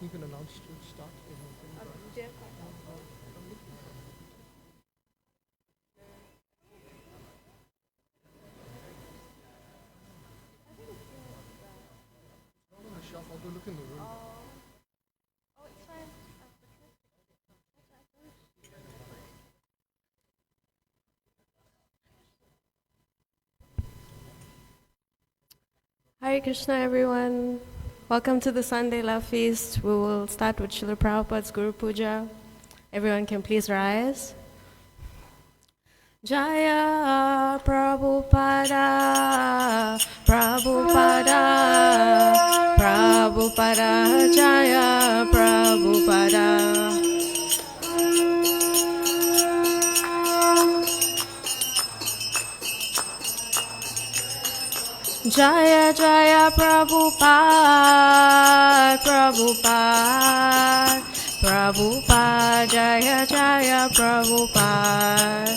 You can announce to start. On the shelf, I'll go look in the room. Hare Krishna, everyone. Welcome to the Sunday Love Feast. We will start with Srila Prabhupada's Guru Puja. Everyone can please rise. Jaya Prabhupada, Prabhupada, Prabhupada, Jaya Prabhupada. Jaya Jaya Prabhupada, Prabhupada, Prabhupada, Jaya Jaya Prabhupada.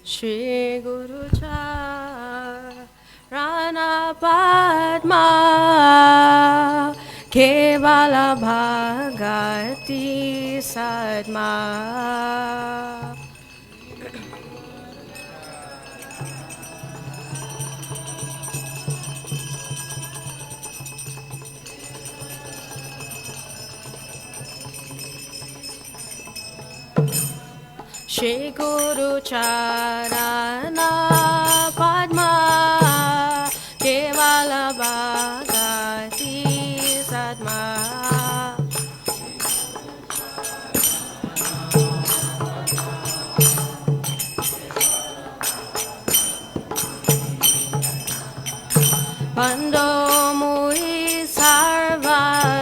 Shri Guru Charana Padma Kevala Bhagati Sadma. Shri Guru Charana Padma Kevala Bhagati Sadma. Bando Muri Sarvadana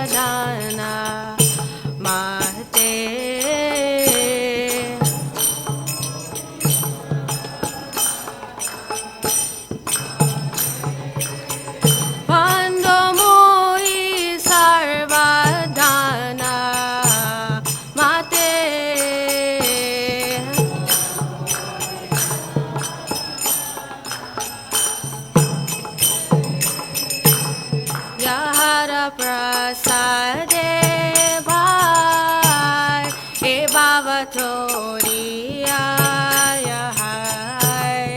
Mate. Prasade bhai e bhavatoriya hai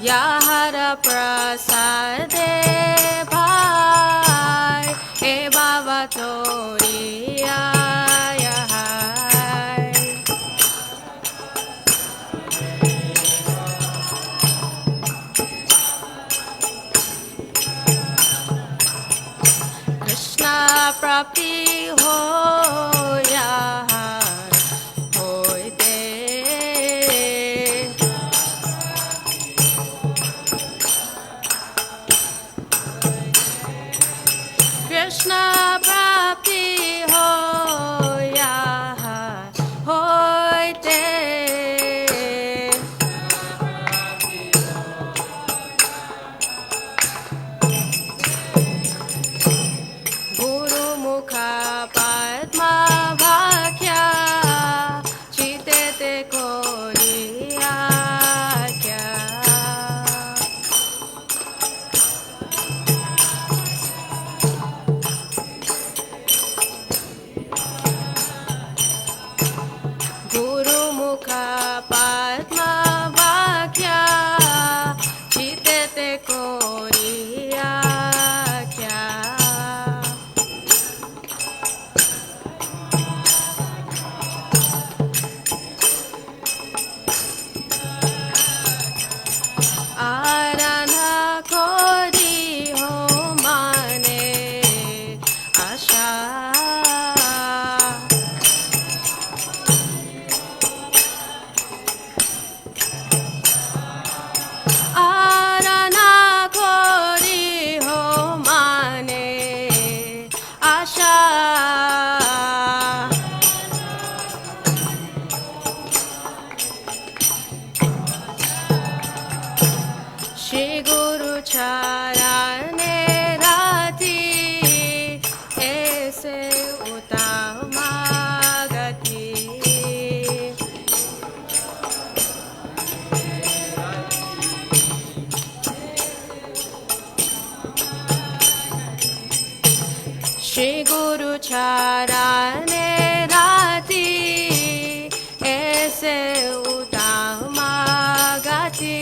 Yahara prasade bhai e bhavatoriya. Prapti hoya hoite charane rati aise utama gati Shri Guru charane rati aise utama gati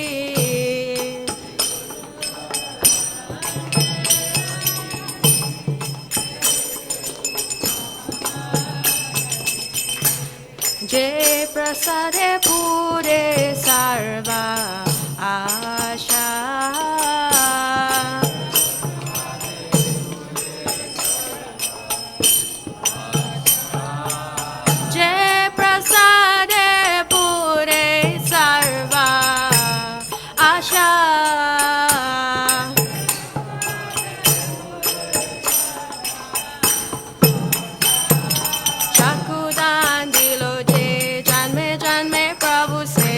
Jai prasade pure sarva asha Jai prasade pure sarva asha Chakudan dilo je janme janme Prabhu se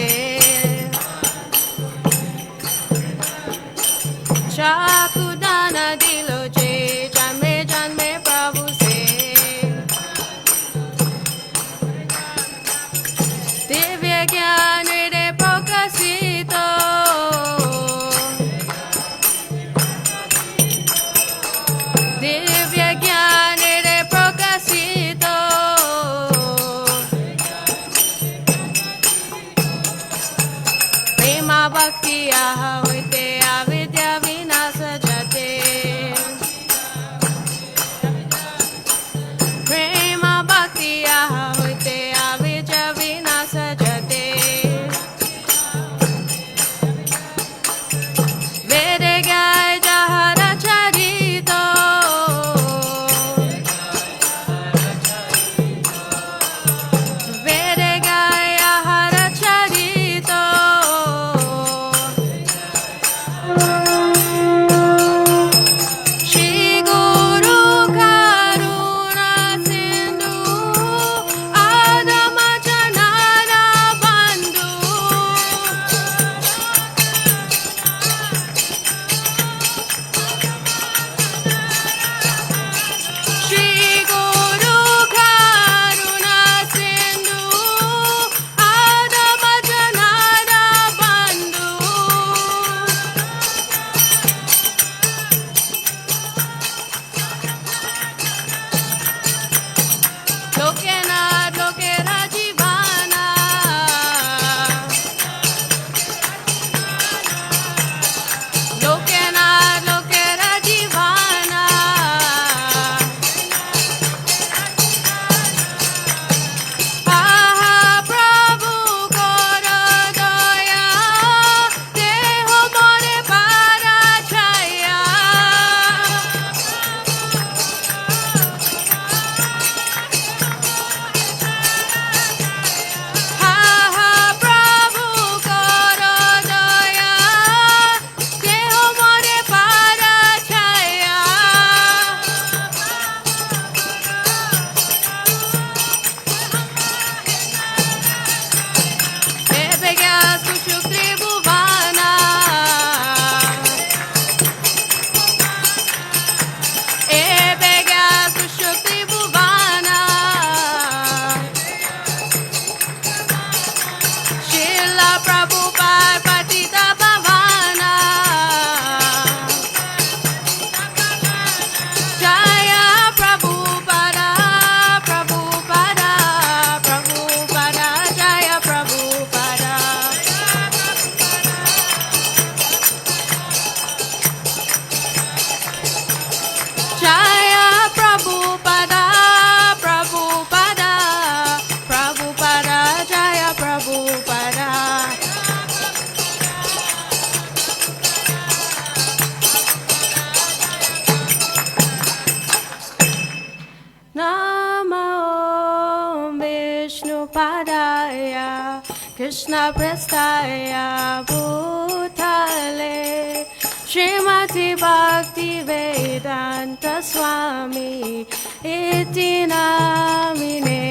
Chakudana dilo je janme janme Prabhu se Divya gyan hriday prakasito Divya gyan hriday prakasito Prema bhakti ahavite avidya vinasajate Prema bhakti ahavite avidya vinasajate Vede gay jahara charito Vede gay ahara charito Shri Guru Karuna Sindhu Adama Janana Bandhu Shri Guru Karuna Sindhu Adama Janana Bandhu Lokena lokera jivana Lokena lokera jivana Aha Prabhu koro daya Deho more para chaya Ha ha Prabhu koro daya Deho more para chaya Ebe gya sushukri bhuvana Ebe gya sushukri bhuvana Shila Prabhupada Patita Pavana Jaya Prabhupada Prabhupada Prabhupada Jaya Prabhupada Jaya Prabhupada Prabhupada Prabhupada Jaya Prabhupada Nama Om Vishnu Padaya Krishna Prestaya Bhutale Srimati Bhakti Vedanta Swami Iti Namine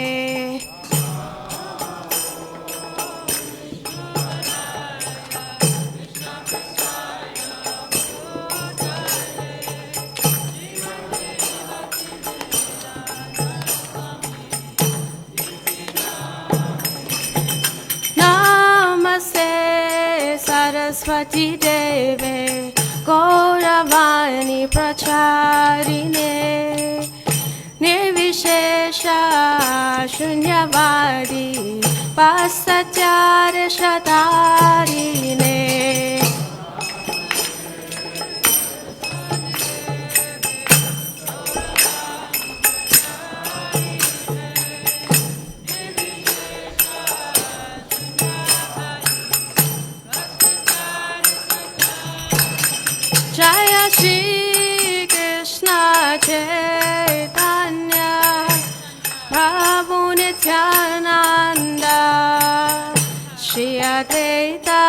Saraswati Deve Gauravani Pracharine Nirvishesha Shunyavadi Pasatyare Shatarine Jaya Shri Krishna Caitanya Prabhu Nityananda Shri Advaita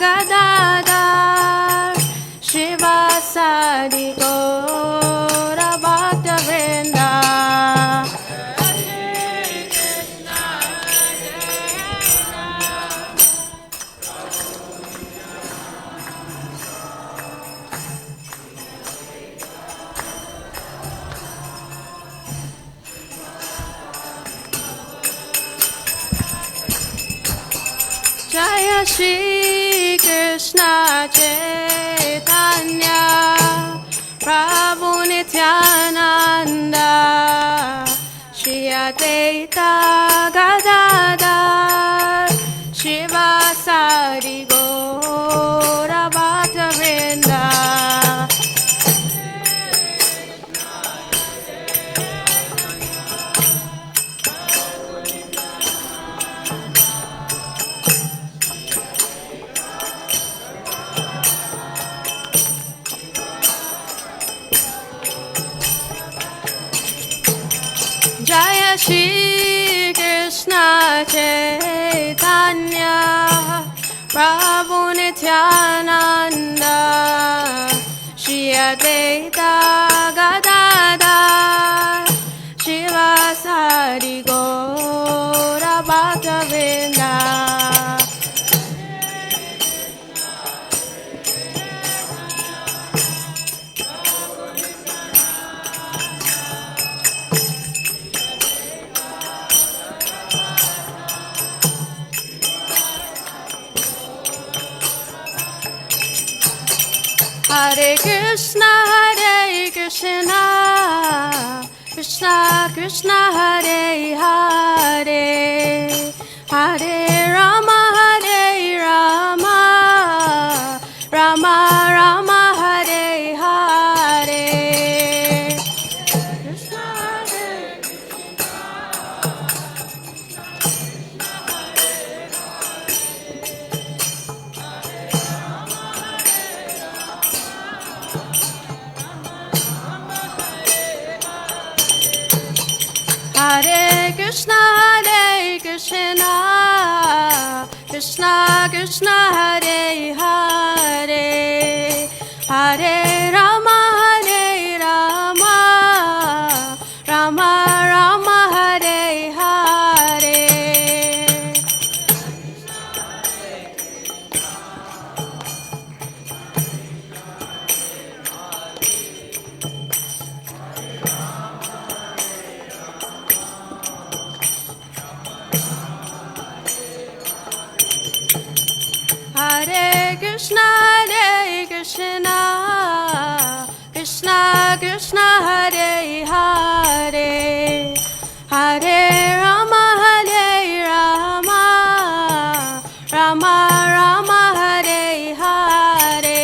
Gadadhar Shivasadi Gaura Bhakta Vrinda Jaya Shri Krishna Caitanya Prabhu Nityananda Shri Advaita Gadadhar Shivasadi Gaura Bhakta Vrinda Jaya Shri Krishna Caitanya Prabhu Nityananda Shri Advaita Gadadhar Shivasadi Gaura Bhakta Vrinda Hare Krishna, Krishna Krishna, Hare Hare, Hare Rama, Rama Rama, Hare Hare. Krishna Hare Hare Krishna, Krishna Krishna, Hare Hare, Hare Rama, Rama Rama, Hare Hare. Hare Krishna, Krishna Krishna, Hare Hare, Hare Rama, Rama Rama, Hare Hare.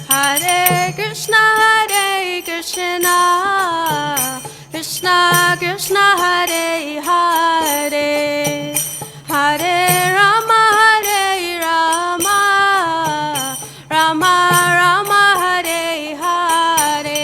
Hare Krishna, Krishna Krishna, Hare Hare, Hare Rama, Rama Rama, Hare Hare.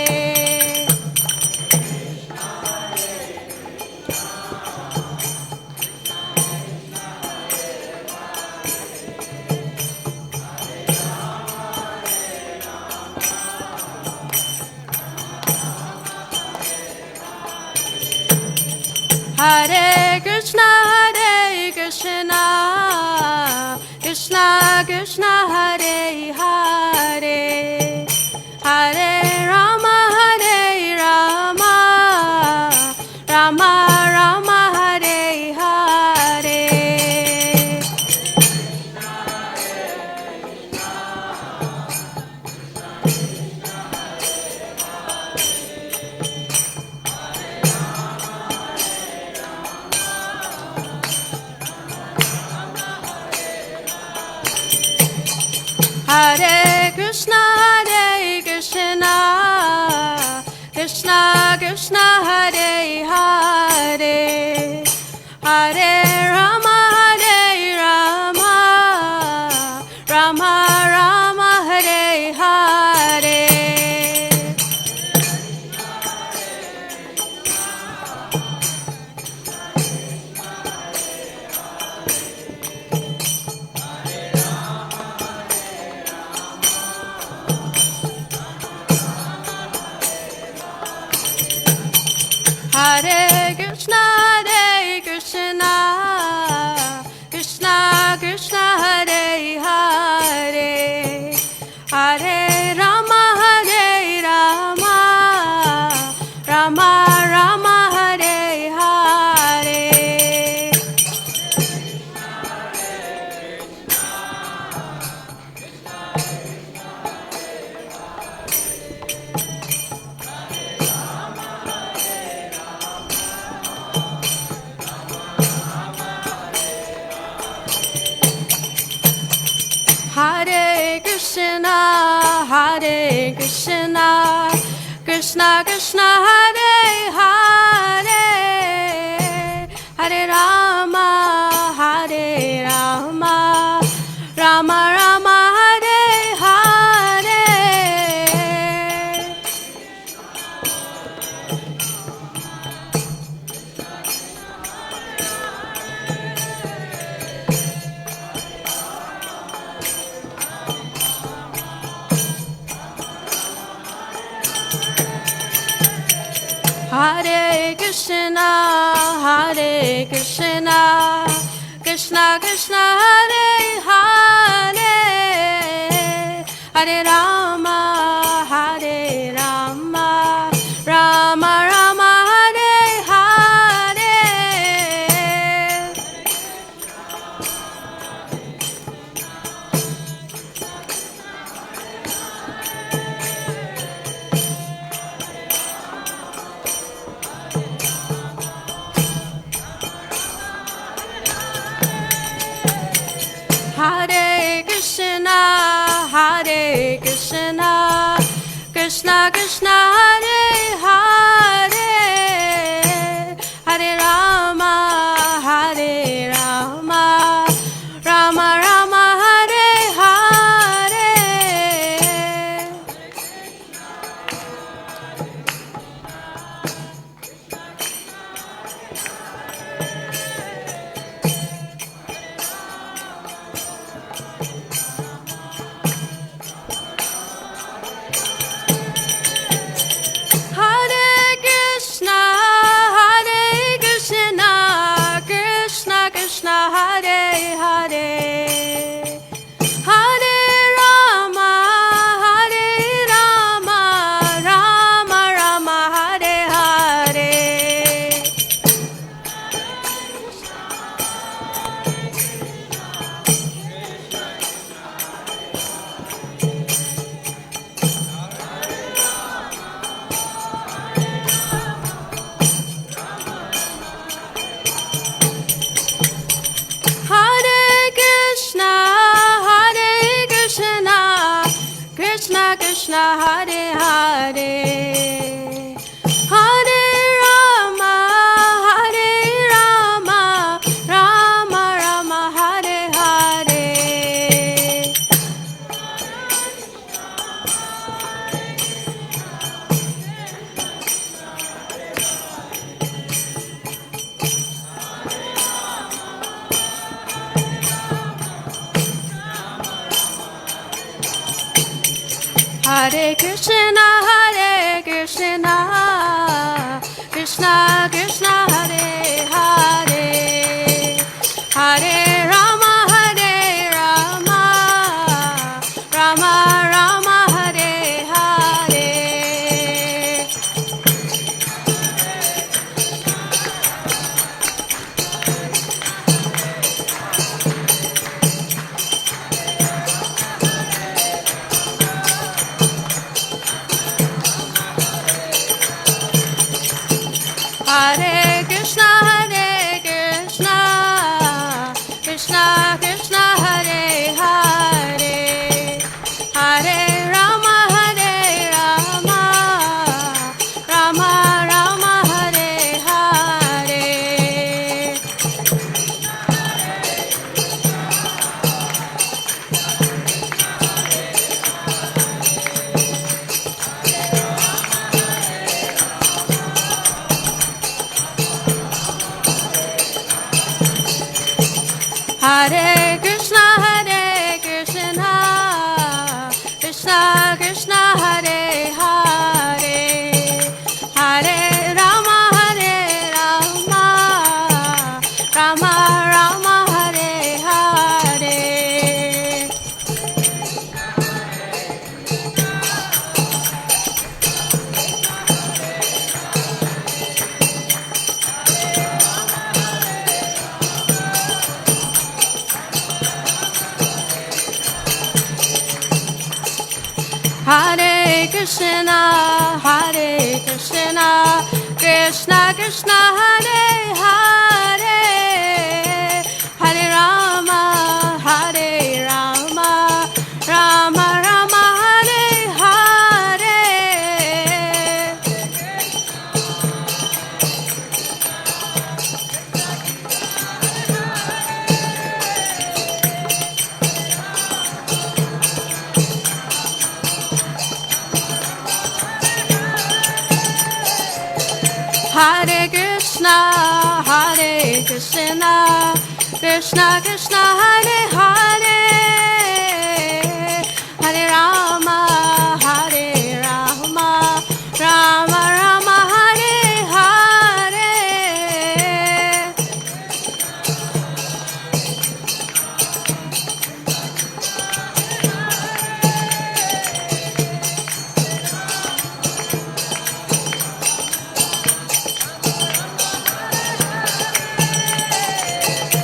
Hare Krishna, Krishna, Hare Hare, Hare Rama, Hare Rama, Rama Rama, Hare Hare. Hare Krishna, Krishna Krishna, Hare Hare, Hare Rama, Hare Rama, Rama Rama, Hare Hare. Hare Krishna, Krishna Krishna, Hare Hare, Hare Rama, Hare Rama, Rama Rama, Hare Hare. Hare Krishna, Krishna Krishna, Hare Hare, Hare Rama, Rama Rama, Hare Hare. Hare Krishna, Krishna Krishna, Hare Hare, Hare Rama, Rama Rama, Hare Hare. Hare Krishna, Krishna Krishna, Hare Hare, Hare Rama, Rama Rama, Hare Hare. Hare Krishna, Krishna Krishna, Hare Hare, Hare Rama, Rama Rama, Hare Hare. Hare Krishna, Krishna Krishna, Hare Hare, Hare Rama, Rama Rama, Hare Hare. Hare Krishna, Krishna Krishna, Hare Hare, Hare Rama, Hare Krishna, Krishna Krishna, Hare Hare, Hare Rama, Rama Rama, Hare Hare. Hare Krishna, Krishna Krishna, Hare Hare, Hare Rama, Rama Rama, Hare Hare. Hare Krishna, Krishna Krishna, Hare Hare, Hare Rama, Rama Rama, Hare Hare.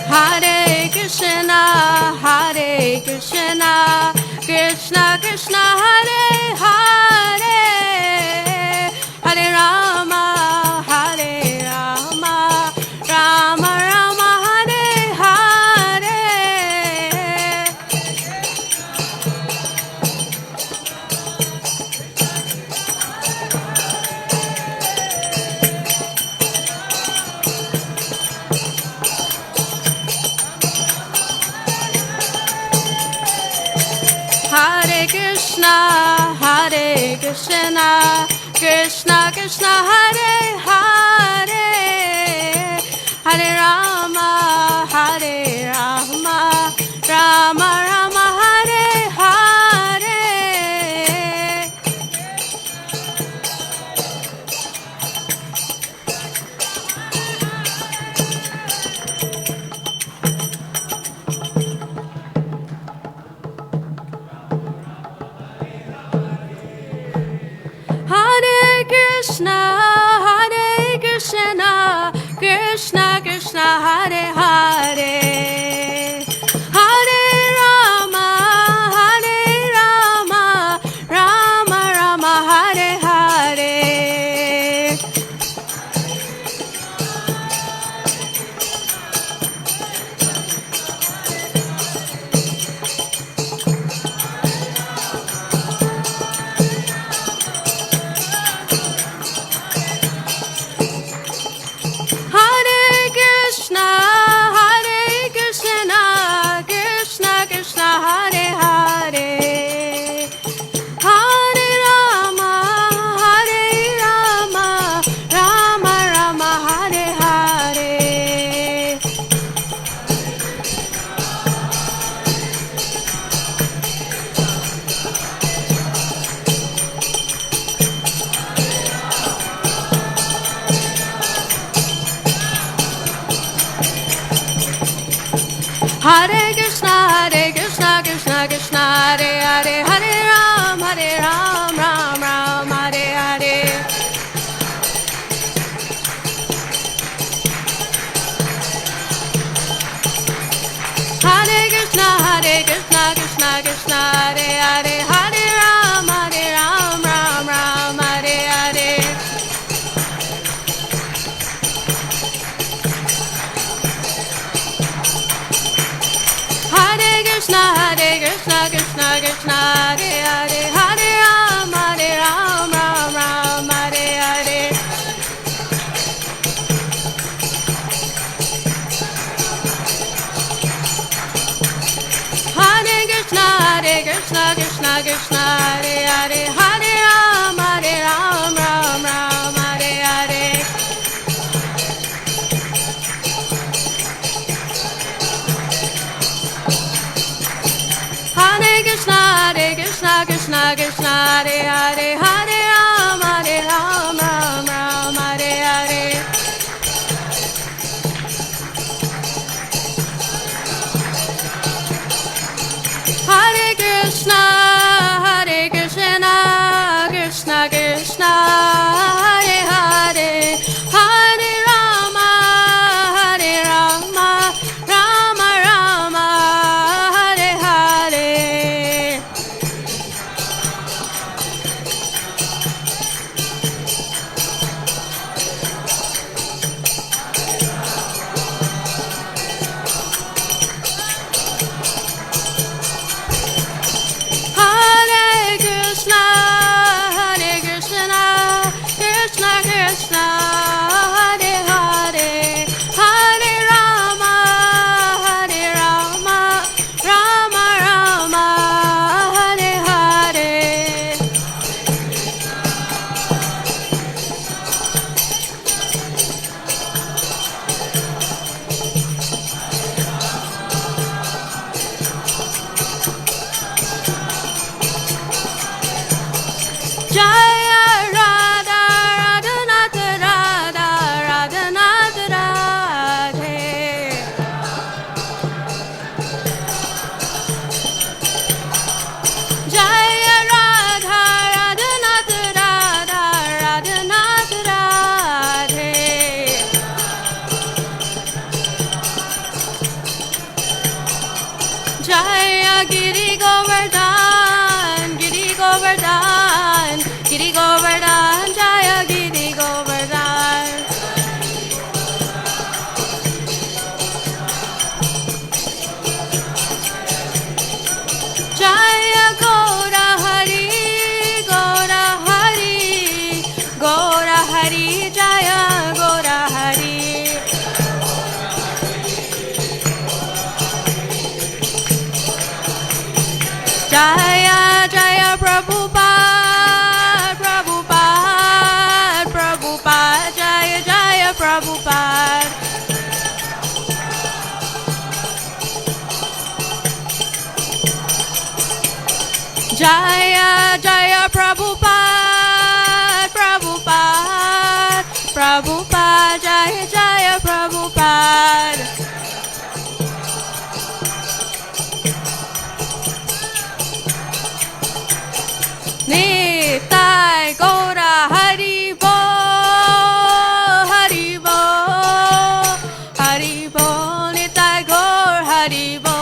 Hare Krishna, Krishna Krishna, Hare Hare, Hare Rama, Rama Rama, Hare Hare. Hare Krishna, Krishna Krishna, Hare Hare, Hare Rama, Rama Rama, Hare Hare. Hare Krishna, Krishna Krishna, Hare Hare, Hare Rama, Rama Rama, Hare Hare. Hare Krishna, Krishna Krishna, Hare Hare, Hare Rama, Rama Rama, Hare Hare. Hare Krishna, Krishna Krishna, Hare Hare, Hare Ram, Ram Ram, Hare Hare. Hare Krishna, Krishna Krishna, Hare Hare, Hare Ram, Ram Ram, Hare Hare. Hare Krishna, Krishna Krishna, Hare Hare, Hare Ram, Ram Ram, Hare Hare. Hare Krishna, Krishna Hare Hare, Hare Ram, Ram Ram, Hare Hare. Jaya Jaya Prabhupada, Prabhupada, Prabhupada, Jaya Jaya Prabhupada. Jaya Jaya Prabhupada, Prabhupada, Prabhupada, Jaya Jaya Prabhupada. Nitai Gaura Hari Bo, Hari Bo, Hari Bo, Nitai Gaur Hari Bo.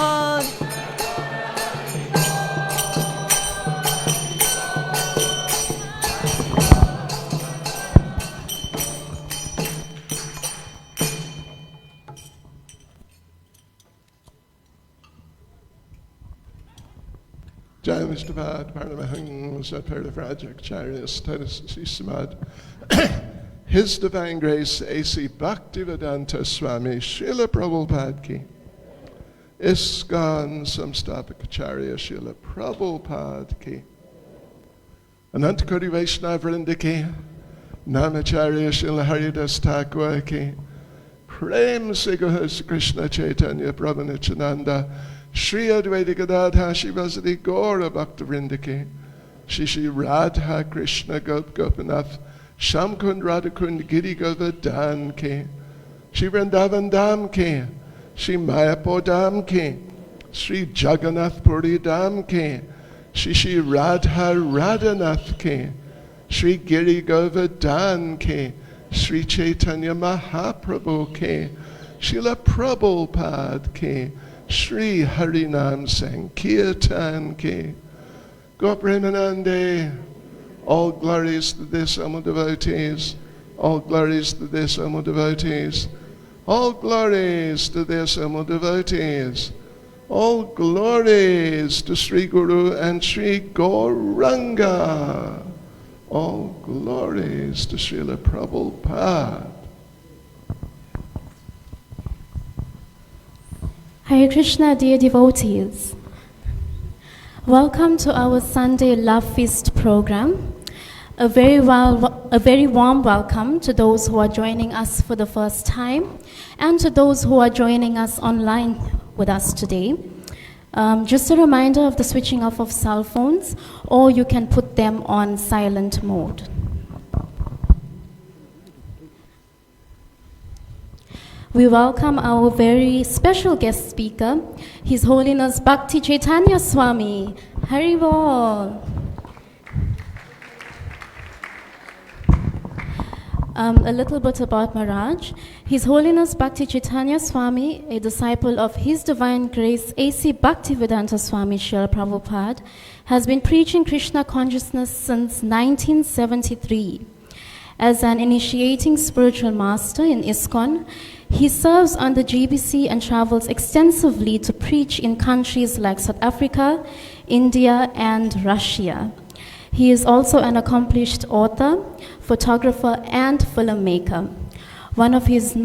Jai Mishtavad, Paramahang, Satparafrajak, Charias, Titus, Samad. His Divine Grace, A.C. Bhaktivedanta Swami, Srila Prabhupada Ki. ISKCON Samstapakacharya Srila Prabhupada Ki. Anantakoti Vaishnava Vrinda Ki. Namacharya Srila Haridas Thakur Ki. Prem Sigohas Krishna Chaitanya Prabhu Nityananda. Shri Advaita Gadadha Shivasati Gaura Bhakta Vrindaki Shri Radha Krishna Gop Gopinath Shamkund Radhakund Giri Govardhan Ki Shri Vrindavan Dham Ki Shri Mayapur Dham Ki Shri Jagannath Puri Dham Ki Shri Radha Radhanath Ki Shri Giri Govardhan Ki Shri Chaitanya Mahaprabhu Ki Srila Prabhupada Ki Shri Harinam Sankirtan Ki Gopremanande. All glories to this, Amo devotees. All glories to this, Amo devotees. All glories to this, Amo devotees. All glories to Sri Guru and Sri Gauranga. All glories to Srila Prabhupada. Hare Krishna, dear devotees. Welcome to our Sunday Love Feast program. A very warm welcome to those who are joining us for the first time and to those who are joining us online with us today. Just a reminder of the switching off of cell phones, or you can put them on silent mode. We welcome our very special guest speaker, His Holiness Bhakti Caitanya Swami. Haribol. A little bit about Maharaj. His Holiness Bhakti Caitanya Swami, a disciple of His Divine Grace A.C. Bhaktivedanta Swami Srila Prabhupada, has been preaching Krishna consciousness since 1973. As an initiating spiritual master in ISKCON, he serves on the GBC and travels extensively to preach in countries like South Africa, India, and Russia. He is also an accomplished author, photographer, and filmmaker. One of his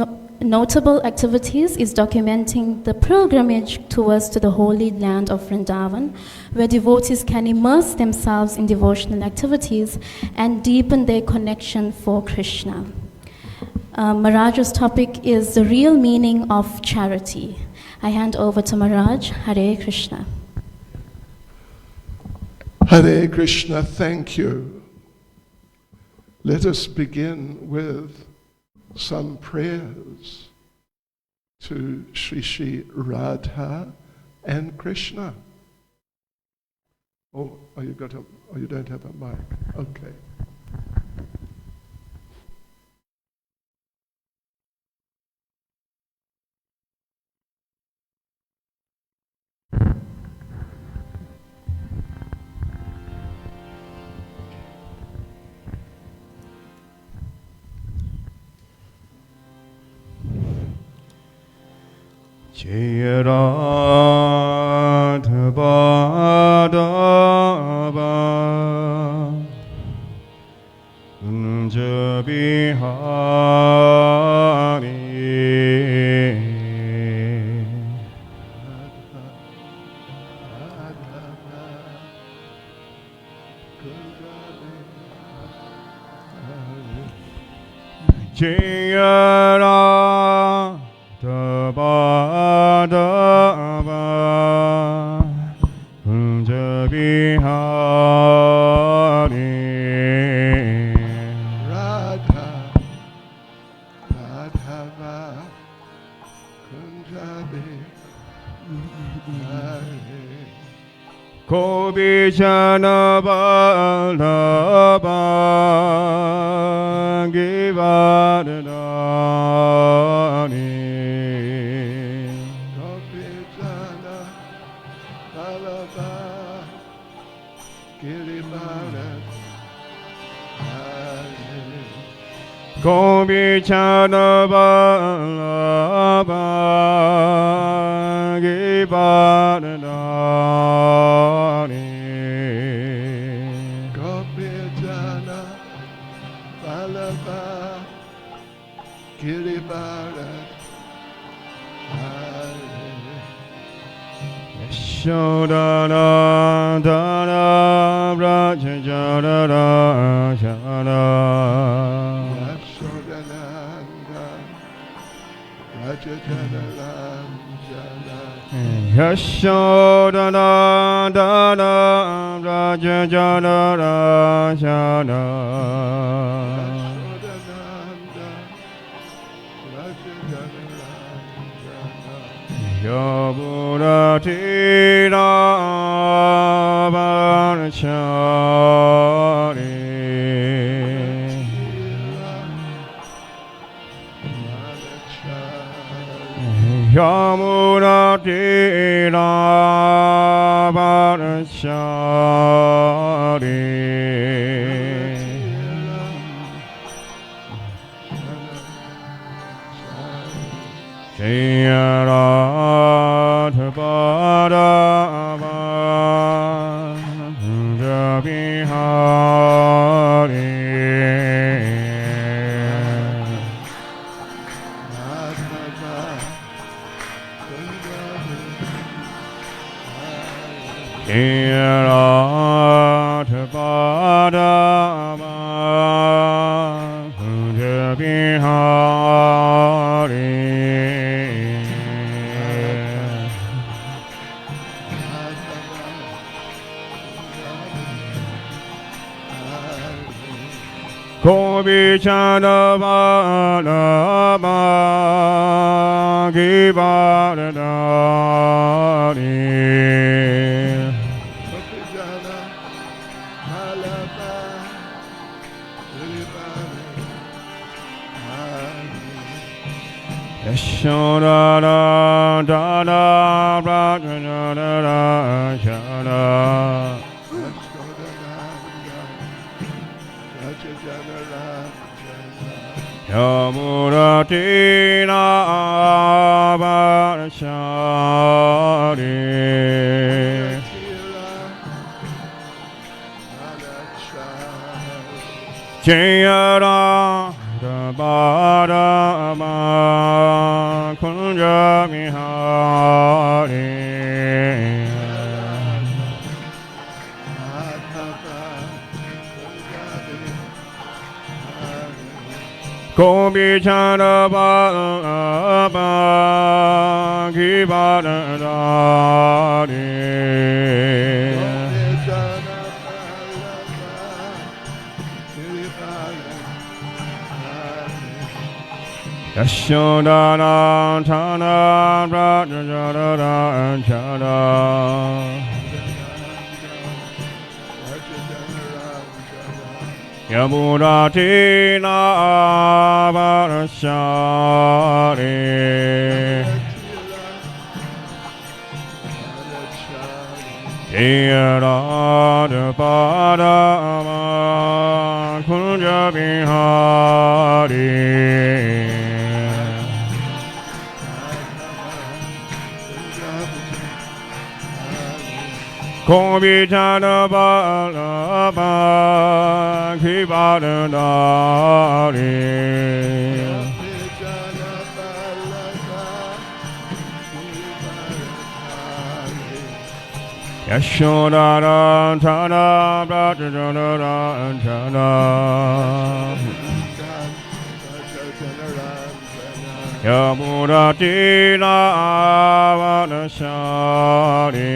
notable activities is documenting the pilgrimage tours to the holy land of Vrindavan, where devotees can immerse themselves in devotional activities and deepen their connection for Krishna. Maharaj's topic is the real meaning of charity. I hand over to Maharaj. Hare Krishna. Hare Krishna, thank you. Let us begin with some prayers to Shri Shri Radha and Krishna. Oh, you don't have a mic. Okay. Jaya Radha Madhava Kunja Bihari Jaya Radha Madhava Kunja Bihari Radha Madhava Kunja Bihari Kobijana Vallabha Givardhani Gopijana Vallabha Girivardhani Kobijana Vallabha Givardhani Gopijana Vallabha Girivardhani Yashodhanandana Vrajajana Rajana Yashodananda Rajajanaranjana Yashodhanandana Vrajajana Rajana Yashodananda Rajajanaranjana Yamuratira Varachari Yamuratira Varachari Jaya Radha Madhava Kunja Bihari Jaya Radha Madhava Kunja Bihari Bichana Bhadama Givadani Bhakti-jana Malapa Givadani Yashodara Dada Brajana Shana Yamuratina Varshari Jayara Dabadama Kunja Mihari Kobichana Bhadama Givadani Yashodana Tana Brajana Chana Yamuratina Varshari Jayara Padama Kunja Bihari Kobichana Bhadama Givadani Yashodara Tana Brajana Chana Yamuratina Varshari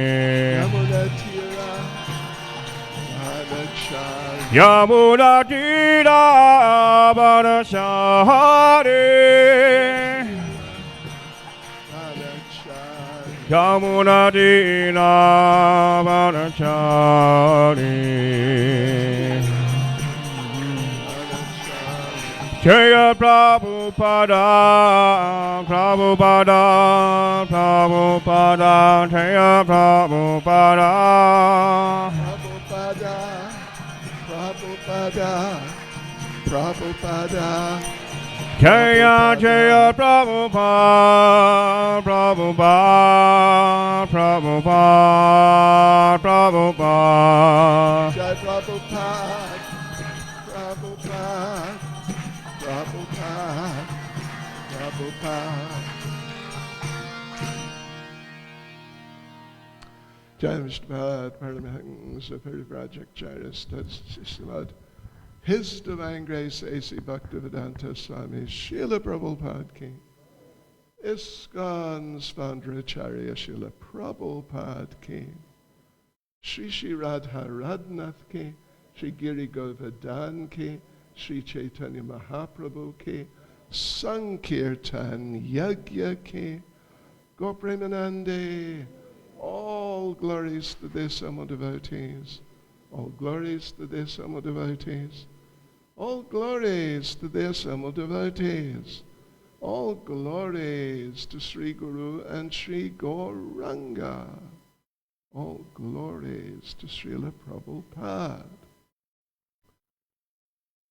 Yamuratina Varshari Yamuratina Varshari Jaya Prabhupada, Prabhupada, Prabhupada, Jaya Prabhupada. Prabhupada, Prabhupada, Jaya Jaya Prabhupada, Prabhupada, Prabhupada, Prabhupada. Jai Prabhupada, Prabhupada, Prabhupada, Prabhupada. Jai Vishnuvad, Paramahans, Parivrajacharya, Stad His Divine Grace, A.C. Bhaktivedanta Swami, Srila Prabhupada Ki, ISKCON's founder Acharya Srila Prabhupada Ki, Shri Shri Radha Radhanath Ki, Shri Giri Govardhan Ki, Shri Chaitanya Mahaprabhu Ki, Sankirtan Yagya Ki, Gopremanande. All glories to the Samo devotees. All glories to the Samo devotees. All glories to the Samo devotees. All glories to Sri Guru and Sri Gauranga. All glories to Srila Prabhupada.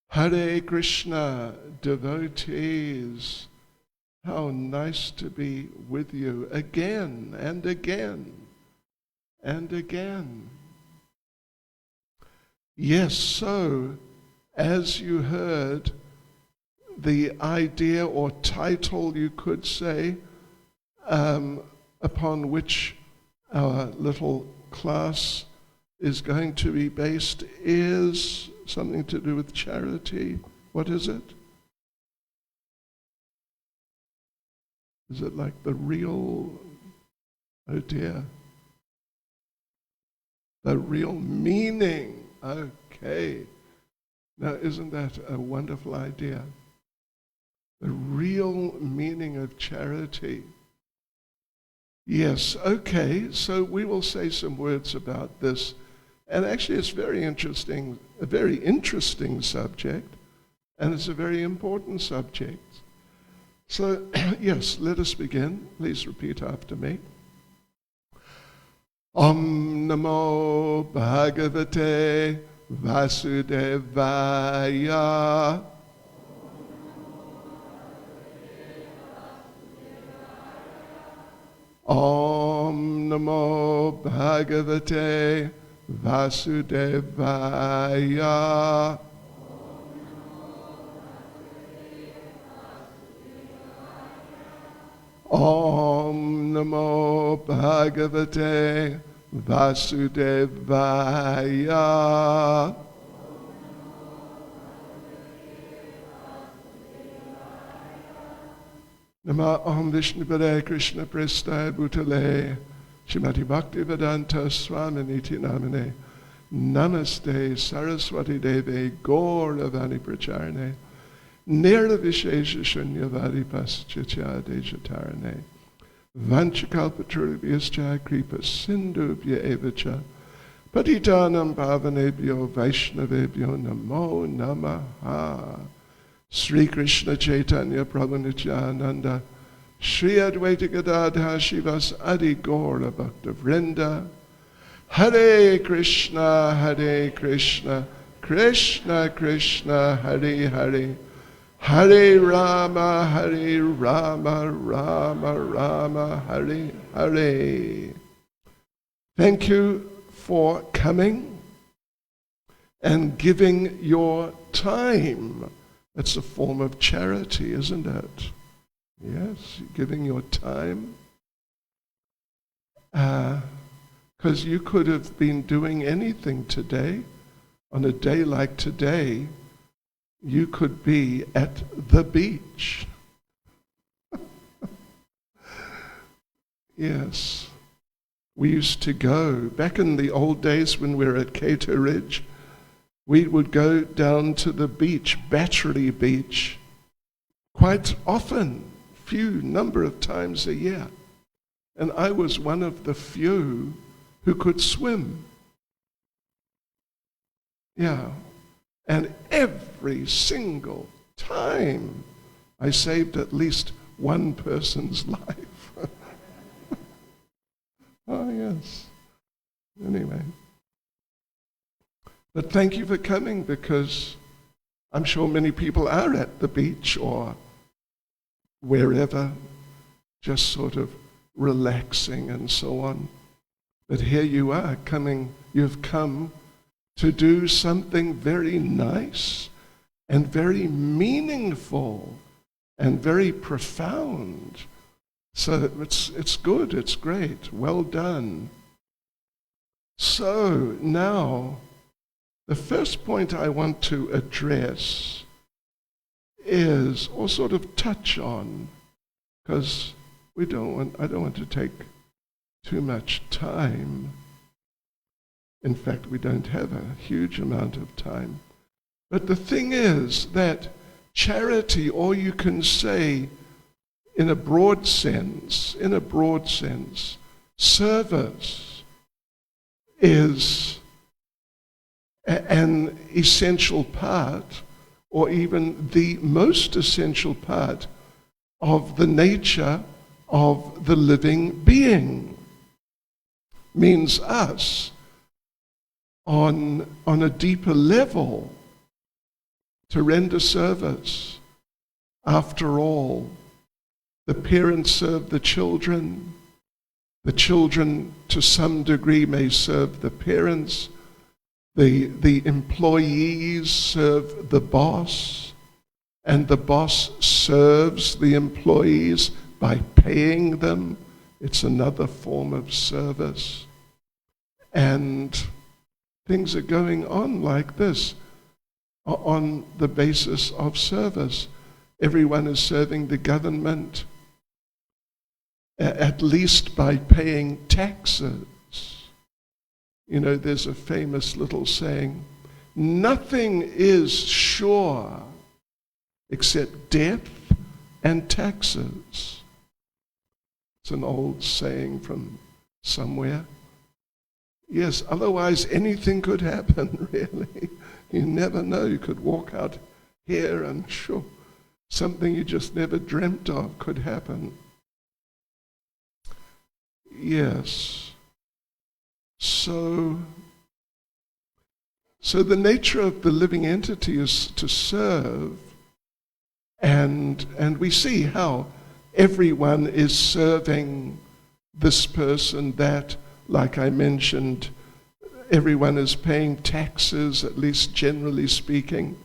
Hare Krishna, devotees. How nice to be with you again and again and again. Yes, so as you heard, the idea or title, you could say, upon which our little class is going to be based is something to do with charity. What is it? Is it like the real, oh dear, the real meaning? Okay. Now, isn't that a wonderful idea? The real meaning of charity. Yes, okay, so we will say some words about this. And actually it's very interesting, a very interesting subject, and it's a very important subject. So, yes, let us begin. Please repeat after me. Om Namo Bhagavate Vasudevaya. Om Namo Bhagavate Vasudevaya. Om Namo Bhagavate Vasudevaya. Nama Om Vishnu Padaya Krishna Prestaya Bhutale Shrimati Bhakti Vedanta Swami Niti Namane Namaste Saraswati Deve Gauravani Pracharane Nira Vishesha Shunyavadi Paschacha Dejatarane Vanchakalpatrubhyascha Kripa Sindhubhya Evacha Patitanam Pavanebhyo Vaishnavebhyo Namo Namaha. Sri Krishna Caitanya Prabhu Nityananda Sri Advaita Gadadha Shivas Adi Gaura Bhakta Vrinda Hare Krishna Krishna Krishna Hare Hare Hare Rama Rama Rama Hare Hare. Thank you for coming and giving your time. It's a form of charity, isn't it? Yes, giving your time. Because you could have been doing anything today. On a day like today, you could be at the beach. Yes. We used to go, back in the old days when we were at Cato Ridge, we would go down to the beach, Battery Beach, quite often, few number of times a year. And I was one of the few who could swim. Yeah. And every single time I saved at least one person's life. Oh, yes. Anyway. But thank you for coming, because I'm sure many people are at the beach or wherever, just sort of relaxing and so on. But here you are coming, you've come to do something very nice and very meaningful and very profound. So it's good, it's great, well done. So now, the first point I want to address is, or sort of touch on, because I don't want to take too much time. In fact, we don't have a huge amount of time. But the thing is that charity, or you can say in a broad sense, service is an essential part, or even the most essential part of the nature of the living being. Means us, on a deeper level, to render service. After all, the parents serve the children to some degree may serve the parents, the employees serve the boss, and the boss serves the employees by paying them. It's another form of service. And things are going on like this, on the basis of service. Everyone is serving the government, at least by paying taxes. You know, there's a famous little saying, nothing is sure except death and taxes. It's an old saying from somewhere. Yes, otherwise anything could happen, really. You never know. You could walk out here and sure, something you just never dreamt of could happen. Yes. So the nature of the living entity is to serve, and we see how everyone is serving this person, that, like I mentioned, everyone is paying taxes, at least generally speaking.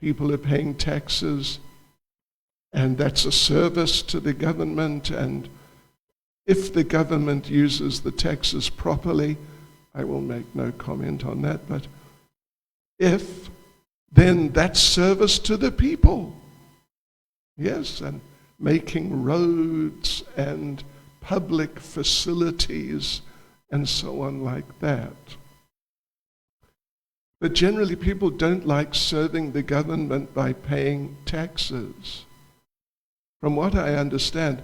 People are paying taxes, and that's a service to the government, and if the government uses the taxes properly, I will make no comment on that, but if, then that's service to the people. Yes, and making roads and public facilities and so on like that. But generally people don't like serving the government by paying taxes. From what I understand,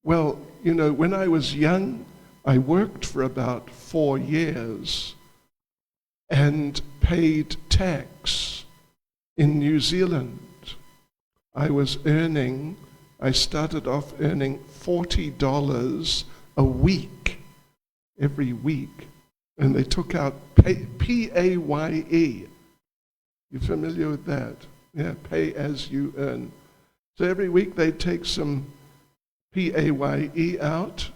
well, you know, when I was young, I worked for about 4 years and paid tax in New Zealand. I started off earning $40 a week, every week. And they took out P-A-Y-E. You familiar with that? Yeah, pay as you earn. So every week they'd take some P-A-Y-E out.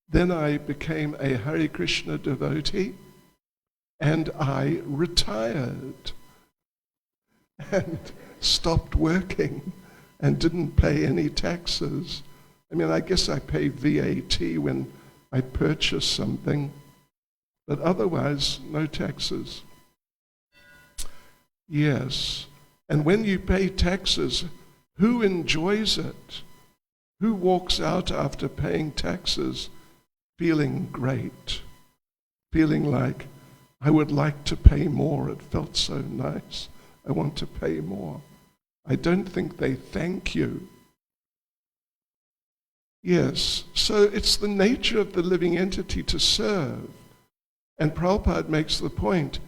Then I became a Hare Krishna devotee, and I retired and stopped working and didn't pay any taxes. I mean, I guess I pay VAT when I purchase something, but otherwise, no taxes. Yes, and when you pay taxes, who enjoys it? Who walks out after paying taxes feeling great, feeling like, I would like to pay more, it felt so nice, I want to pay more? I don't think they thank you. Yes, so it's the nature of the living entity to serve. And Prabhupada makes the point,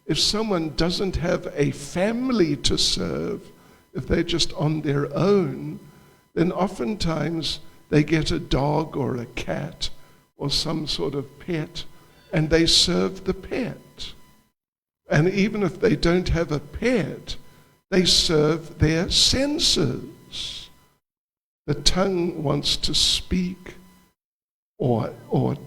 if someone doesn't have a family to serve, if they're just on their own, then oftentimes they get a dog or a cat or some sort of pet, and they serve the pet. And even if they don't have a pet, they serve their senses. The tongue wants to speak or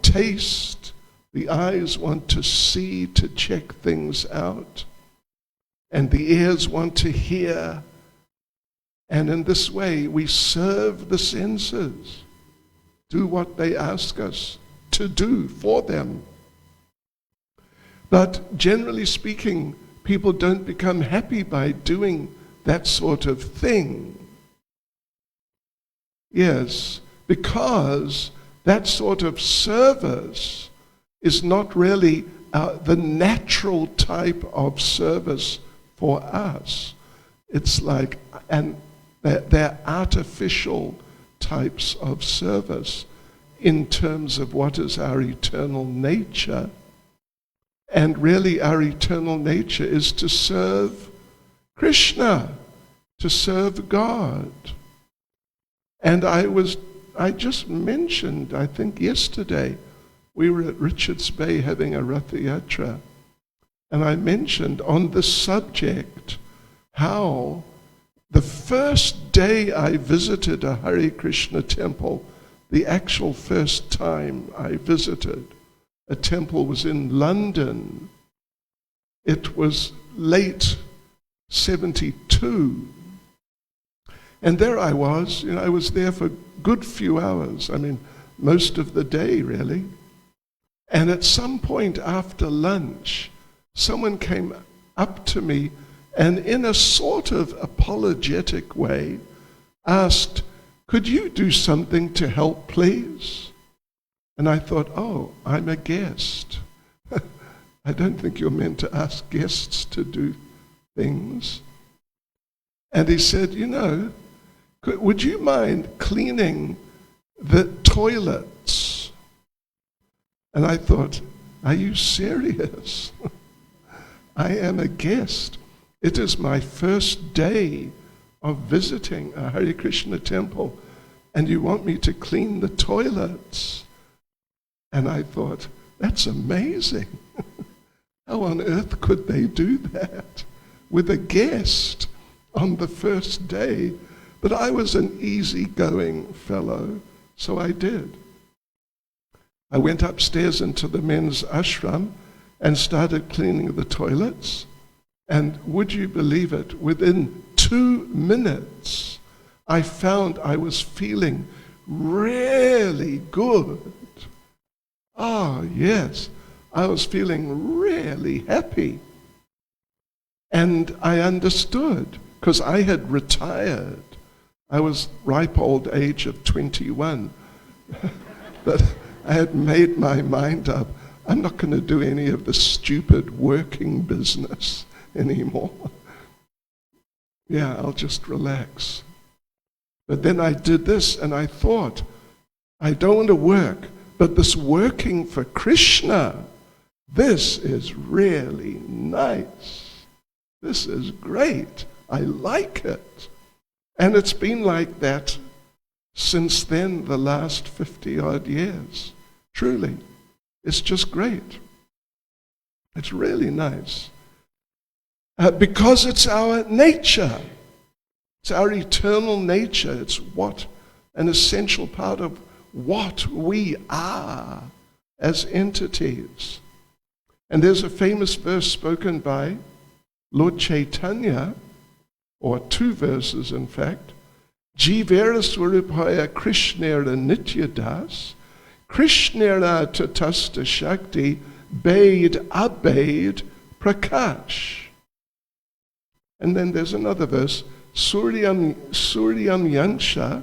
taste. The eyes want to see, to check things out. And the ears want to hear. And in this way, we serve the senses, do what they ask us to do for them. But generally speaking, people don't become happy by doing that sort of thing. Yes, because that sort of service is not really the natural type of service for us. It's like, and they're artificial types of service in terms of what is our eternal nature. And really our eternal nature is to serve Krishna, to serve God. And I just mentioned, I think yesterday, we were at Richards Bay having a Ratha Yatra, and I mentioned on this subject how the first day I visited a Hare Krishna temple, the actual first time I visited, a temple was in London. It was late 72. And there I was, I was there for a good few hours. I mean, most of the day, really. And at some point after lunch, someone came up to me and in a sort of apologetic way asked, could you do something to help, please? And I thought, oh, I'm a guest. I don't think you're meant to ask guests to do things. And he said, would you mind cleaning the toilets? And I thought, are you serious? I am a guest. It is my first day of visiting a Hare Krishna temple, and you want me to clean the toilets? And I thought, that's amazing. How on earth could they do that with a guest on the first day? But I was an easygoing fellow, so I did. I went upstairs into the men's ashram and started cleaning the toilets. And would you believe it, within 2 minutes, I found I was feeling really good. Oh, yes, I was feeling really happy. And I understood, because I had retired. I was ripe old age of 21. But I had made my mind up. I'm not going to do any of the stupid working business anymore. Yeah, I'll just relax. But then I did this and I thought, I don't want to work, but this working for Krishna, this is really nice. This is great. I like it. And it's been like that since then, the last 50-odd years. Truly. It's just great. It's really nice. Because it's our nature. It's our eternal nature. It's an essential part of what we are as entities. And there's a famous verse spoken by Lord Caitanya, or 2 verses in fact. Jivera Swarupaya Krishnera Nityadas, Krishnera Tatasta Shakti, Bade Abade Prakash. And then there's another verse, Suryam Yansha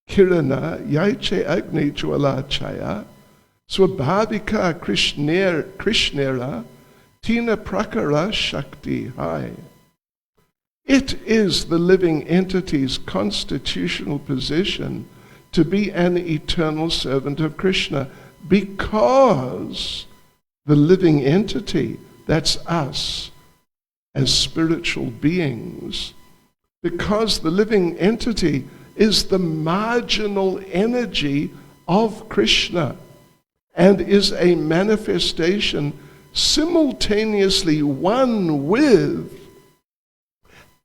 Kirana Yaiche Agni Jwala Chaya, Swabhavika Krishnera Tina Prakara Shakti Hai. It is the living entity's constitutional position to be an eternal servant of Krishna, because the living entity, that's us as spiritual beings, because the living entity is the marginal energy of Krishna and is a manifestation simultaneously one with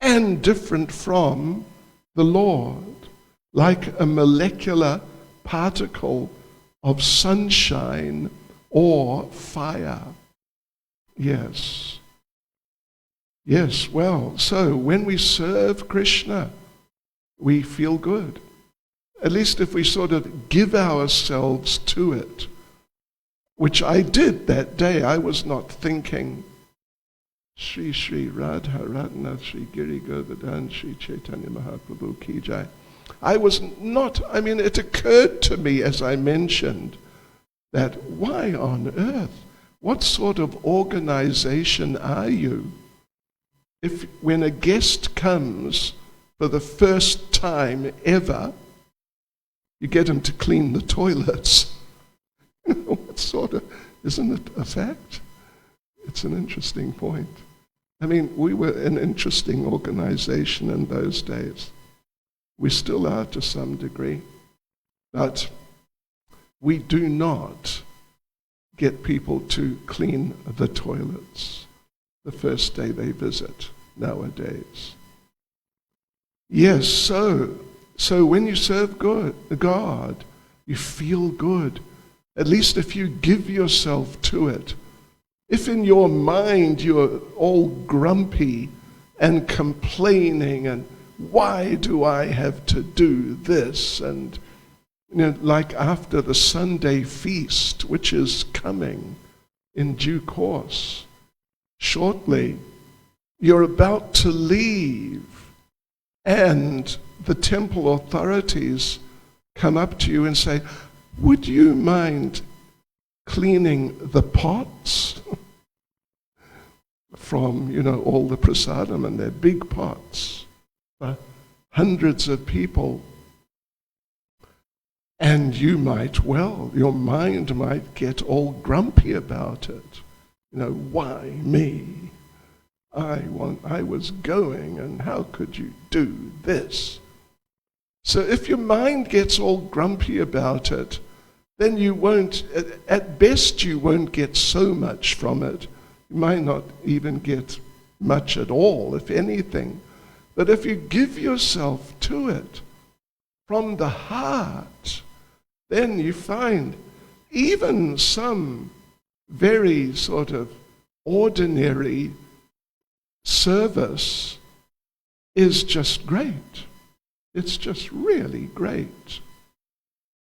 and different from the Lord, like a molecular particle of sunshine or fire. Yes. Yes, well, so when we serve Krishna, we feel good. At least if we sort of give ourselves to it, which I did that day. I was not thinking, Shri Shri Radha Ratna Shri Giri Govardhan Shri Caitanya Mahaprabhu Ki Jai. I was not, it occurred to me as I mentioned that why on earth, what sort of organization are you if when a guest comes for the first time ever, you get him to clean the toilets? What sort of, isn't it a fact? It's an interesting point. We were an interesting organization in those days. We still are to some degree. But we do not get people to clean the toilets the first day they visit nowadays. Yes, so when you serve God, you feel good. At least if you give yourself to it. If in your mind you're all grumpy and complaining and why do I have to do this? And like after the Sunday feast, which is coming in due course, shortly, you're about to leave and the temple authorities come up to you and say, would you mind cleaning the pots? from, all the prasadam, and they're big pots for hundreds of people. And your mind might get all grumpy about it. Why me? I was going, and how could you do this? So if your mind gets all grumpy about it, then you won't, at best you won't get so much from it. You might not even get much at all, if anything. But if you give yourself to it from the heart, then you find even some very sort of ordinary service is just great. It's just really great.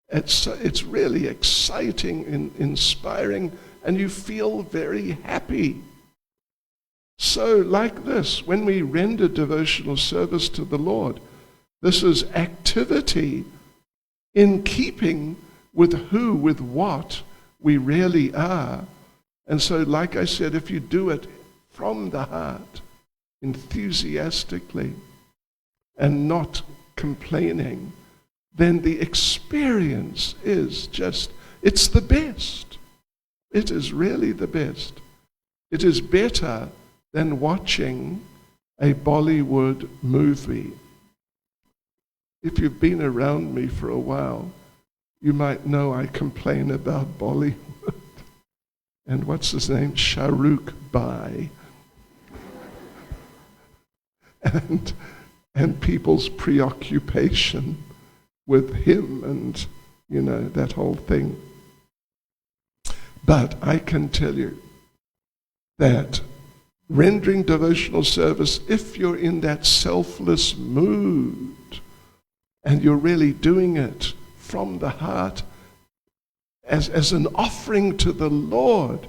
It's really exciting and inspiring, and you feel very happy. So like this, when we render devotional service to the Lord, this is activity in keeping with what we really are. And so, like I said, if you do it from the heart, enthusiastically, and not complaining, then the experience is it's the best. It is really the best. It is better than watching a Bollywood movie. If you've been around me for a while, you might know I complain about Bollywood. And what's his name? Shahrukh Bhai. And people's preoccupation with him and, that whole thing. But I can tell you that rendering devotional service, if you're in that selfless mood and you're really doing it from the heart as an offering to the Lord,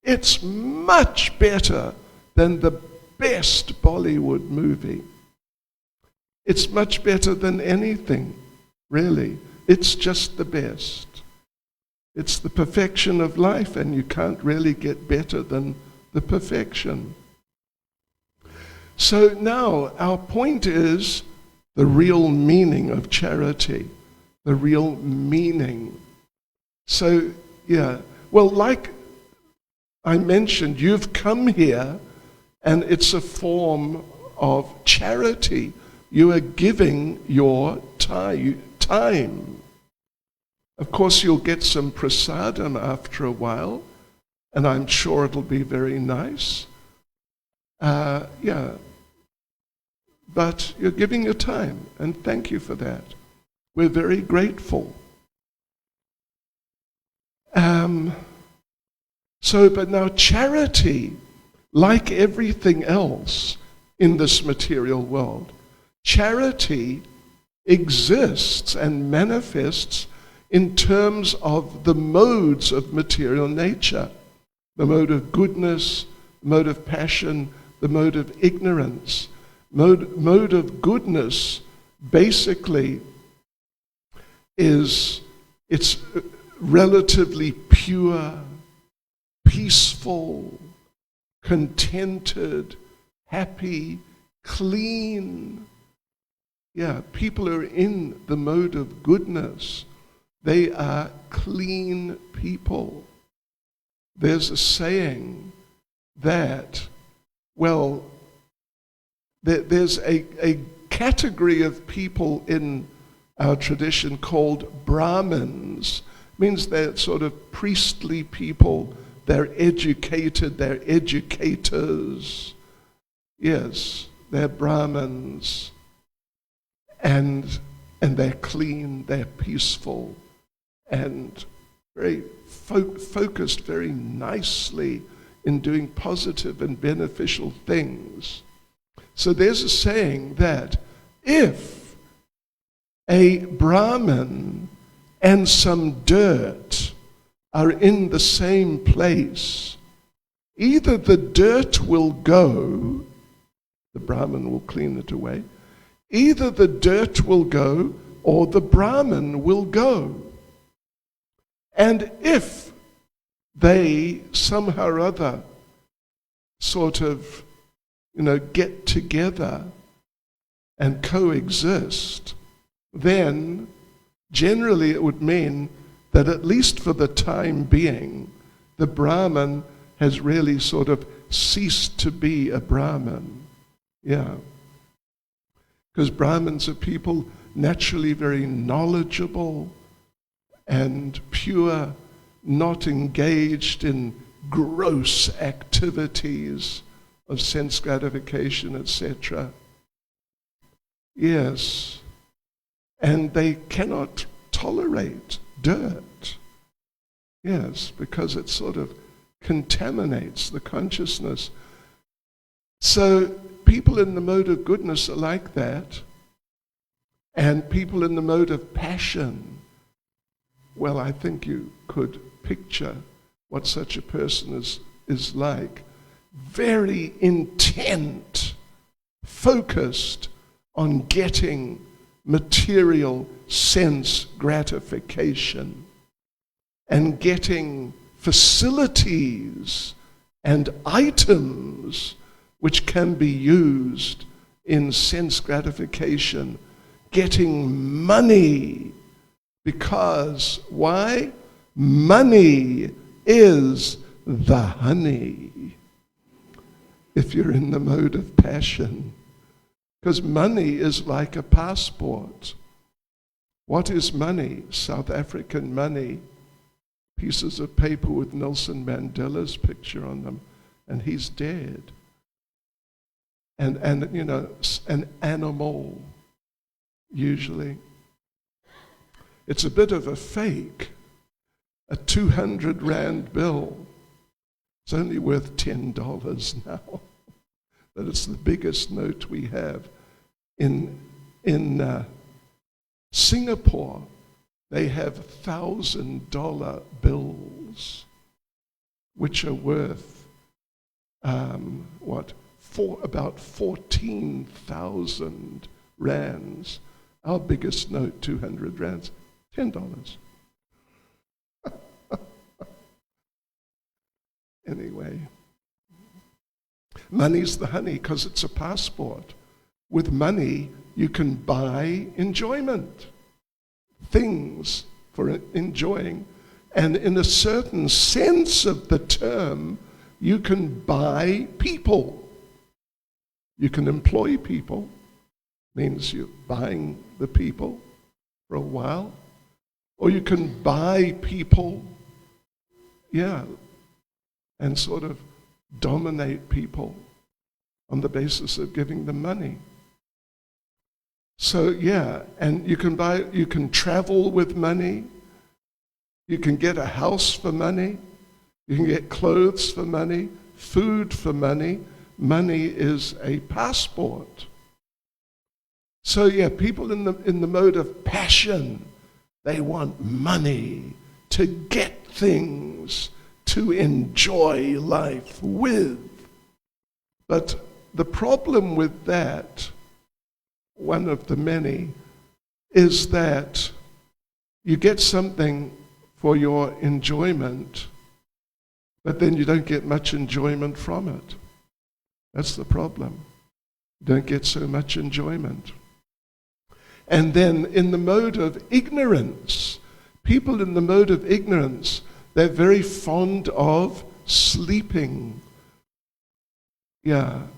it's much better than the best Bollywood movie. It's much better than anything, really. It's just the best. It's the perfection of life, and you can't really get better than the perfection. So now our point is the real meaning of charity, the real meaning. So, like I mentioned, you've come here and it's a form of charity. You are giving your time. Of course, you'll get some prasadam after a while, and I'm sure it'll be very nice. But you're giving your time, and thank you for that. We're very grateful. But now charity, like everything else in this material world, charity exists and manifests in terms of the modes of material nature. The mode of goodness, the mode of passion, the mode of ignorance. Mode of goodness basically it's relatively pure, peaceful, contented, happy, clean. People who are in the mode of goodness, they are clean people. There's a saying that, there's a category of people in our tradition called Brahmins. It means they're sort of priestly people. They're educated, they're educators. Yes, they're Brahmins. And they're clean, they're peaceful, and very focused very nicely in doing positive and beneficial things. So there's a saying that if a Brahmin and some dirt are in the same place, either the dirt will go, the Brahmin will clean it away, either the dirt will go or the Brahmin will go. And if they somehow or other sort of, get together and coexist, then generally it would mean that at least for the time being, the Brahman has really sort of ceased to be a Brahman. Yeah. Because Brahmins are people naturally very knowledgeable and pure, not engaged in gross activities of sense gratification, etc. Yes. And they cannot tolerate dirt. Yes, because it sort of contaminates the consciousness. So people in the mode of goodness are like that, and people in the mode of passion, well, I think you could picture what such a person is like. Very intent, focused on getting material sense gratification and getting facilities and items which can be used in sense gratification, getting money, because why? Money is the honey. If you're in the mode of passion, because money is like a passport. What is money? South African money. Pieces of paper with Nelson Mandela's picture on them, and he's dead. And an animal, usually. It's a bit of a fake. A 200 Rand bill. It's only worth $10 now. But it's the biggest note we have. In Singapore, they have $1,000 bills, which are worth, about 14,000 rands. Our biggest note, 200 rands, $10. Anyway, money's the honey because it's a passport. With money, you can buy enjoyment, things for enjoying. And in a certain sense of the term, you can buy people. You can employ people, means you're buying the people for a while. Or you can buy people, and sort of dominate people on the basis of giving them money. So and you can travel with money, you can get a house for money, you can get clothes for money, food for money. Money is a passport. So people in the mode of passion, they want money to get things, to enjoy life with. But the problem with that, one of the many, is that you get something for your enjoyment, but then you don't get much enjoyment from it. That's the problem. You don't get so much enjoyment. And then in the mode of ignorance, people in the mode of ignorance, they're very fond of sleeping.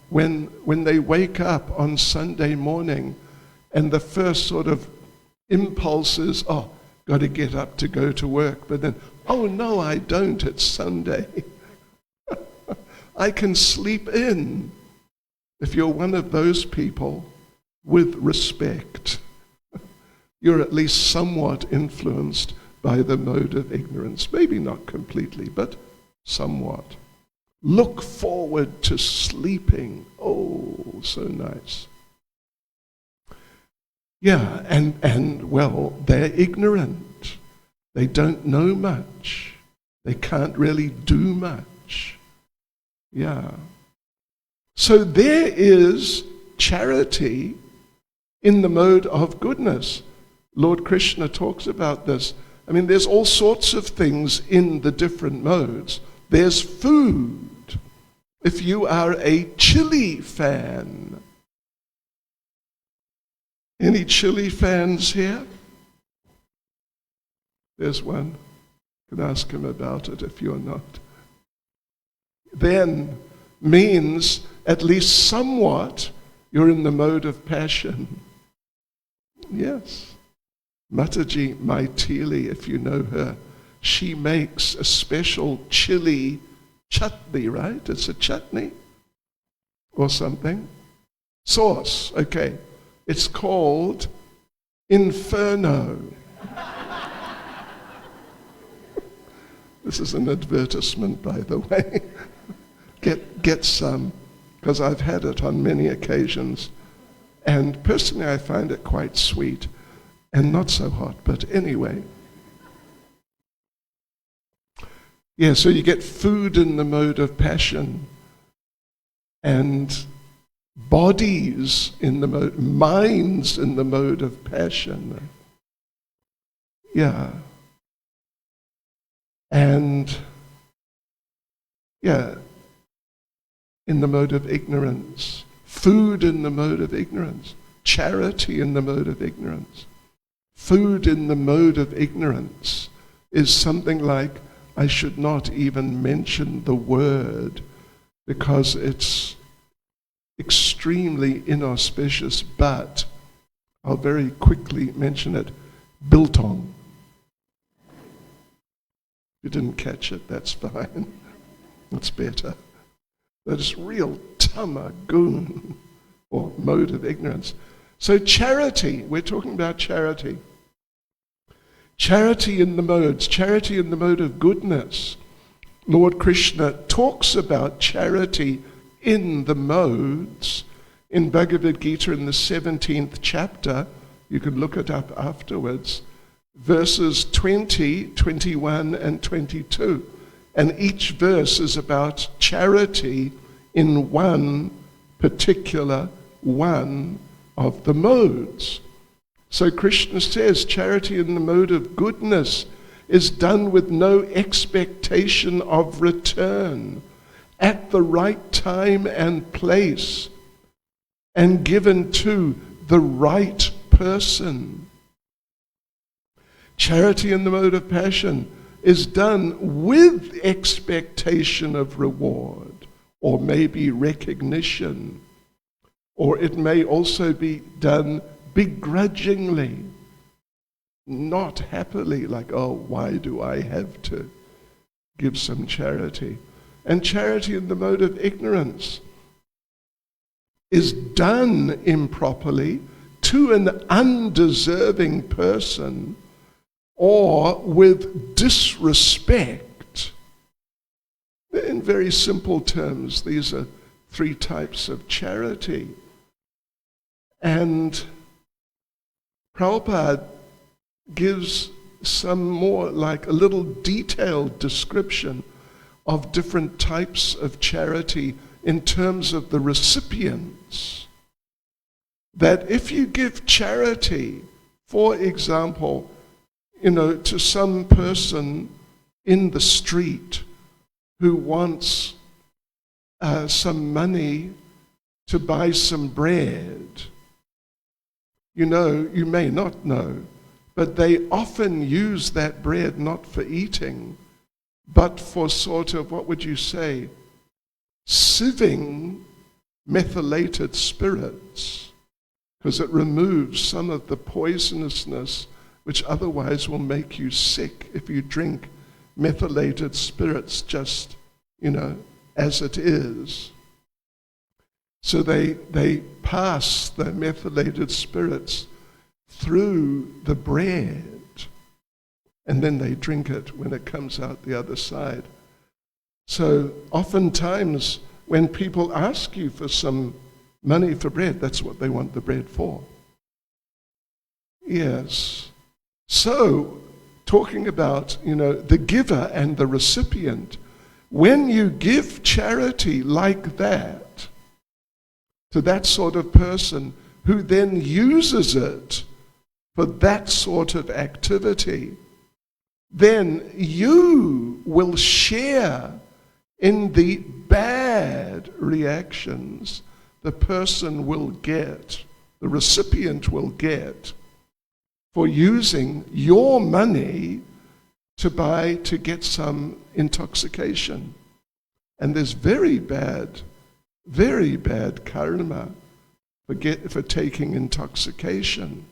When they wake up on Sunday morning and the first sort of impulse is, got to get up to go to work. But then, no, I don't, it's Sunday. I can sleep in. If you're one of those people, with respect, you're at least somewhat influenced by the mode of ignorance. Maybe not completely, but somewhat. Look forward to sleeping. Oh, so nice. And well, they're ignorant. They don't know much. They can't really do much. So there is charity in the mode of goodness. Lord Krishna talks about this. I mean, there's all sorts of things in the different modes. There's food. If you are a chili fan, any chili fans here? There's one. You can ask him about it if you're not. Then means at least somewhat you're in the mode of passion. Yes. Mataji Maitili, if you know her, she makes a special chili chutney, right? It's a chutney or something. Sauce, okay. It's called Inferno. This is an advertisement, by the way. Get some, because I've had it on many occasions. And personally, I find it quite sweet and not so hot, but anyway. Yeah, so you get food in the mode of passion and bodies in the mode, minds in the mode of passion. Yeah. And, yeah, in the mode of ignorance. Food in the mode of ignorance. Charity in the mode of ignorance. Food in the mode of ignorance is something like, I should not even mention the word because it's extremely inauspicious, but I'll very quickly mention it. Biltong. If you didn't catch it, that's fine. It's better. That is real tamagoon, or mode of ignorance. So charity, we're talking about charity. Charity in the modes, charity in the mode of goodness. Lord Krishna talks about charity in the modes in Bhagavad Gita in the 17th chapter. You can look it up afterwards. Verses 20, 21, and 22. And each verse is about charity in one particular one of the modes. So Krishna says charity in the mode of goodness is done with no expectation of return, at the right time and place, and given to the right person. Charity in the mode of passion is done with expectation of reward, or maybe recognition, or it may also be done begrudgingly, not happily, like, oh, why do I have to give some charity? And charity in the mode of ignorance is done improperly to an undeserving person or with disrespect. In very simple terms, these are three types of charity. And Prabhupada gives some more, like a little detailed description of different types of charity in terms of the recipients. That if you give charity, for example, to some person in the street who wants some money to buy some bread, you may not know, but they often use that bread not for eating, but for sort of, what would you say, sieving methylated spirits, because it removes some of the poisonousness which otherwise will make you sick if you drink methylated spirits just, as it is. So they pass the methylated spirits through the bread, and then they drink it when it comes out the other side. So oftentimes when people ask you for some money for bread, that's what they want the bread for. Yes. So, talking about, the giver and the recipient, when you give charity like that to that sort of person who then uses it for that sort of activity, then you will share in the bad bad reactions the person will get, the recipient will get, for using your money to get some intoxication. And there's very bad karma for taking intoxication.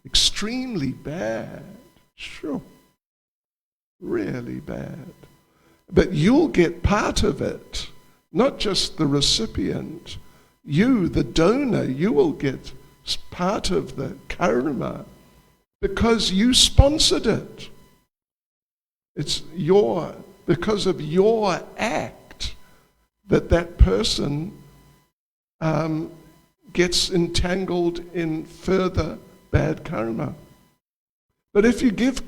Extremely bad, sure, really bad. But you'll get part of it, not just the recipient. You, the donor, you will get part of the karma because you sponsored it. It's because of your act that person gets entangled in further bad karma. But if you give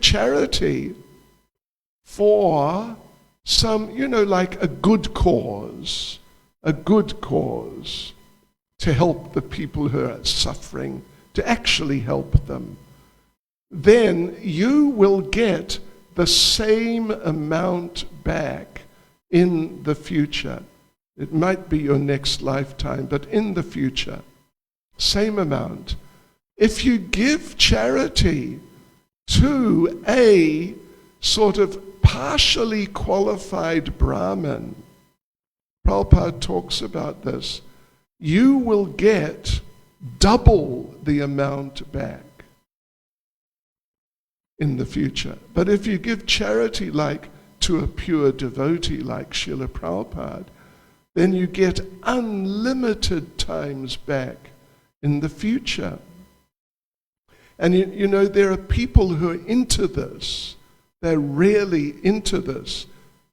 charity for some, like a good cause, to help the people who are suffering, to actually help them, then you will get the same amount back in the future. It might be your next lifetime, but in the future, same amount. If you give charity to a sort of partially qualified Brahmin, Prabhupada talks about this, you will get double the amount back in the future. But if you give charity like to a pure devotee like Srila Prabhupada, then you get unlimited times back in the future. And there are people who are into this. They're really into this,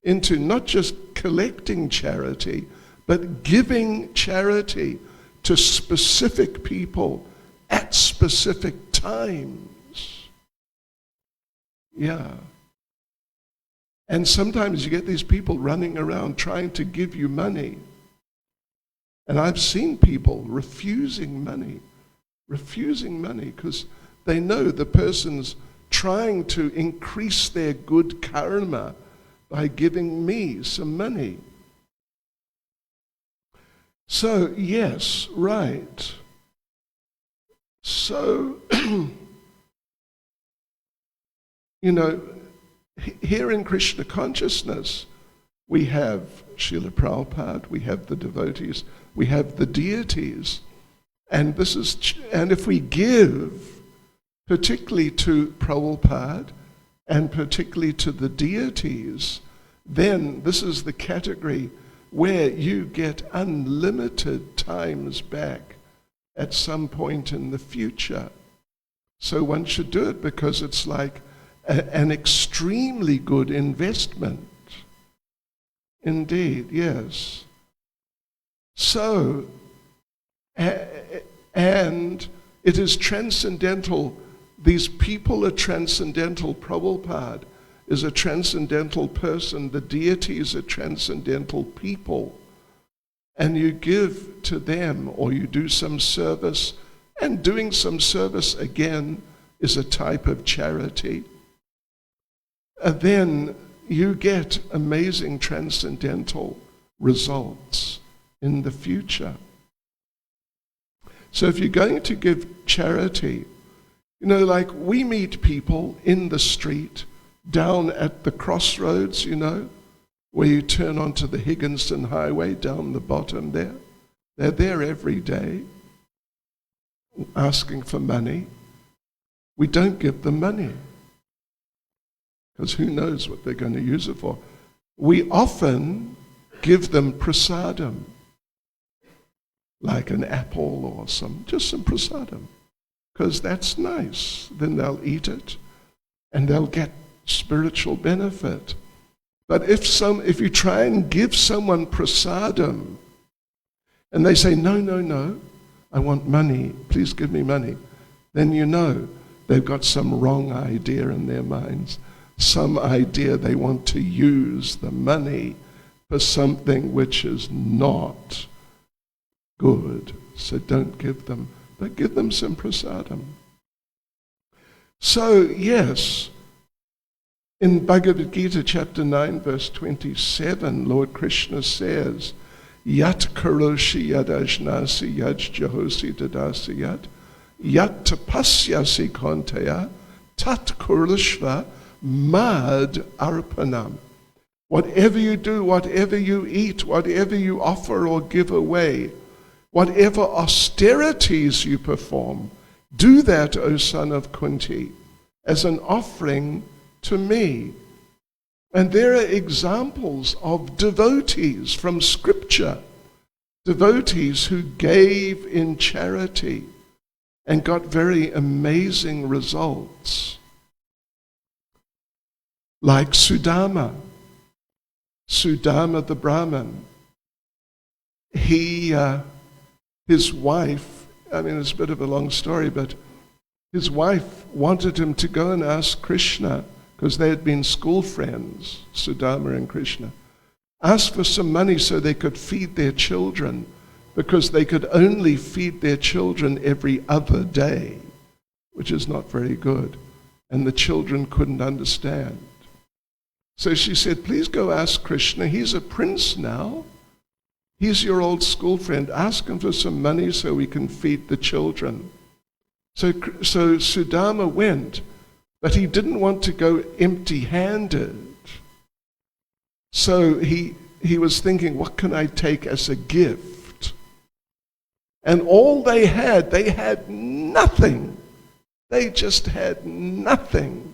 into not just collecting charity, but giving charity to specific people at specific times. Yeah. And sometimes you get these people running around trying to give you money. And I've seen people refusing money because they know the person's trying to increase their good karma by giving me some money. So, yes, right. So, here in Krishna consciousness, we have Srila Prabhupada, we have the devotees, we have the deities, and if we give, particularly to Prabhupada and particularly to the deities, then this is the category where you get unlimited times back at some point in the future. So one should do it because it's like an extremely good investment. Indeed, yes. So, and it is transcendental. These people are transcendental. Prabhupada is a transcendental person. The deities are transcendental people. And you give to them, or you do some service, and doing some service, again, is a type of charity. Then you get amazing transcendental results in the future. So if you're going to give charity, like we meet people in the street, down at the crossroads, where you turn onto the Higginson Highway down the bottom there. They're there every day asking for money. We don't give them money because who knows what they're going to use it for. We often give them prasadam, like an apple or just some prasadam, because that's nice. Then they'll eat it and they'll get spiritual benefit. But if you try and give someone prasadam and they say, no, I want money, please give me money, then they've got some wrong idea in their minds. Some idea they want to use the money for something which is not good. So don't give them, but give them some prasadam. So yes, In Bhagavad Gita chapter 9 verse 27, Lord Krishna says, Yat karoshi yadajnasi yaj jahosi dadasi yat tapasyasi kontaya tat kurlashva mad arpanam. Whatever you do, whatever you eat, whatever you offer or give away, whatever austerities you perform, do that, O son of Kunti, as an offering to me. And there are examples of devotees from scripture, devotees who gave in charity and got very amazing results. Like Sudama the Brahmin. His wife, I mean, it's a bit of a long story, but his wife wanted him to go and ask Krishna, because they had been school friends, Sudama and Krishna, ask for some money so they could feed their children, because they could only feed their children every other day, which is not very good, and the children couldn't understand. So she said, please go ask Krishna. He's a prince now. He's your old school friend. Ask him for some money so we can feed the children. So Sudama went, but he didn't want to go empty-handed. So he was thinking, what can I take as a gift? And all they had nothing. They just had nothing.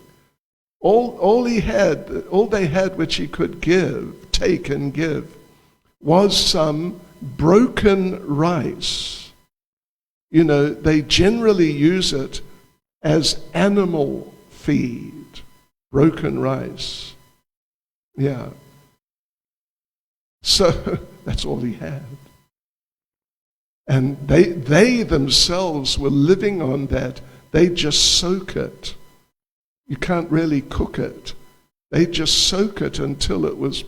All they had which he could take and give, was some broken rice. You know, they generally use it as animal feed, broken rice. Yeah. So that's all he had. And they themselves were living on that. They just soak it. You can't really cook it. They just soak it until it was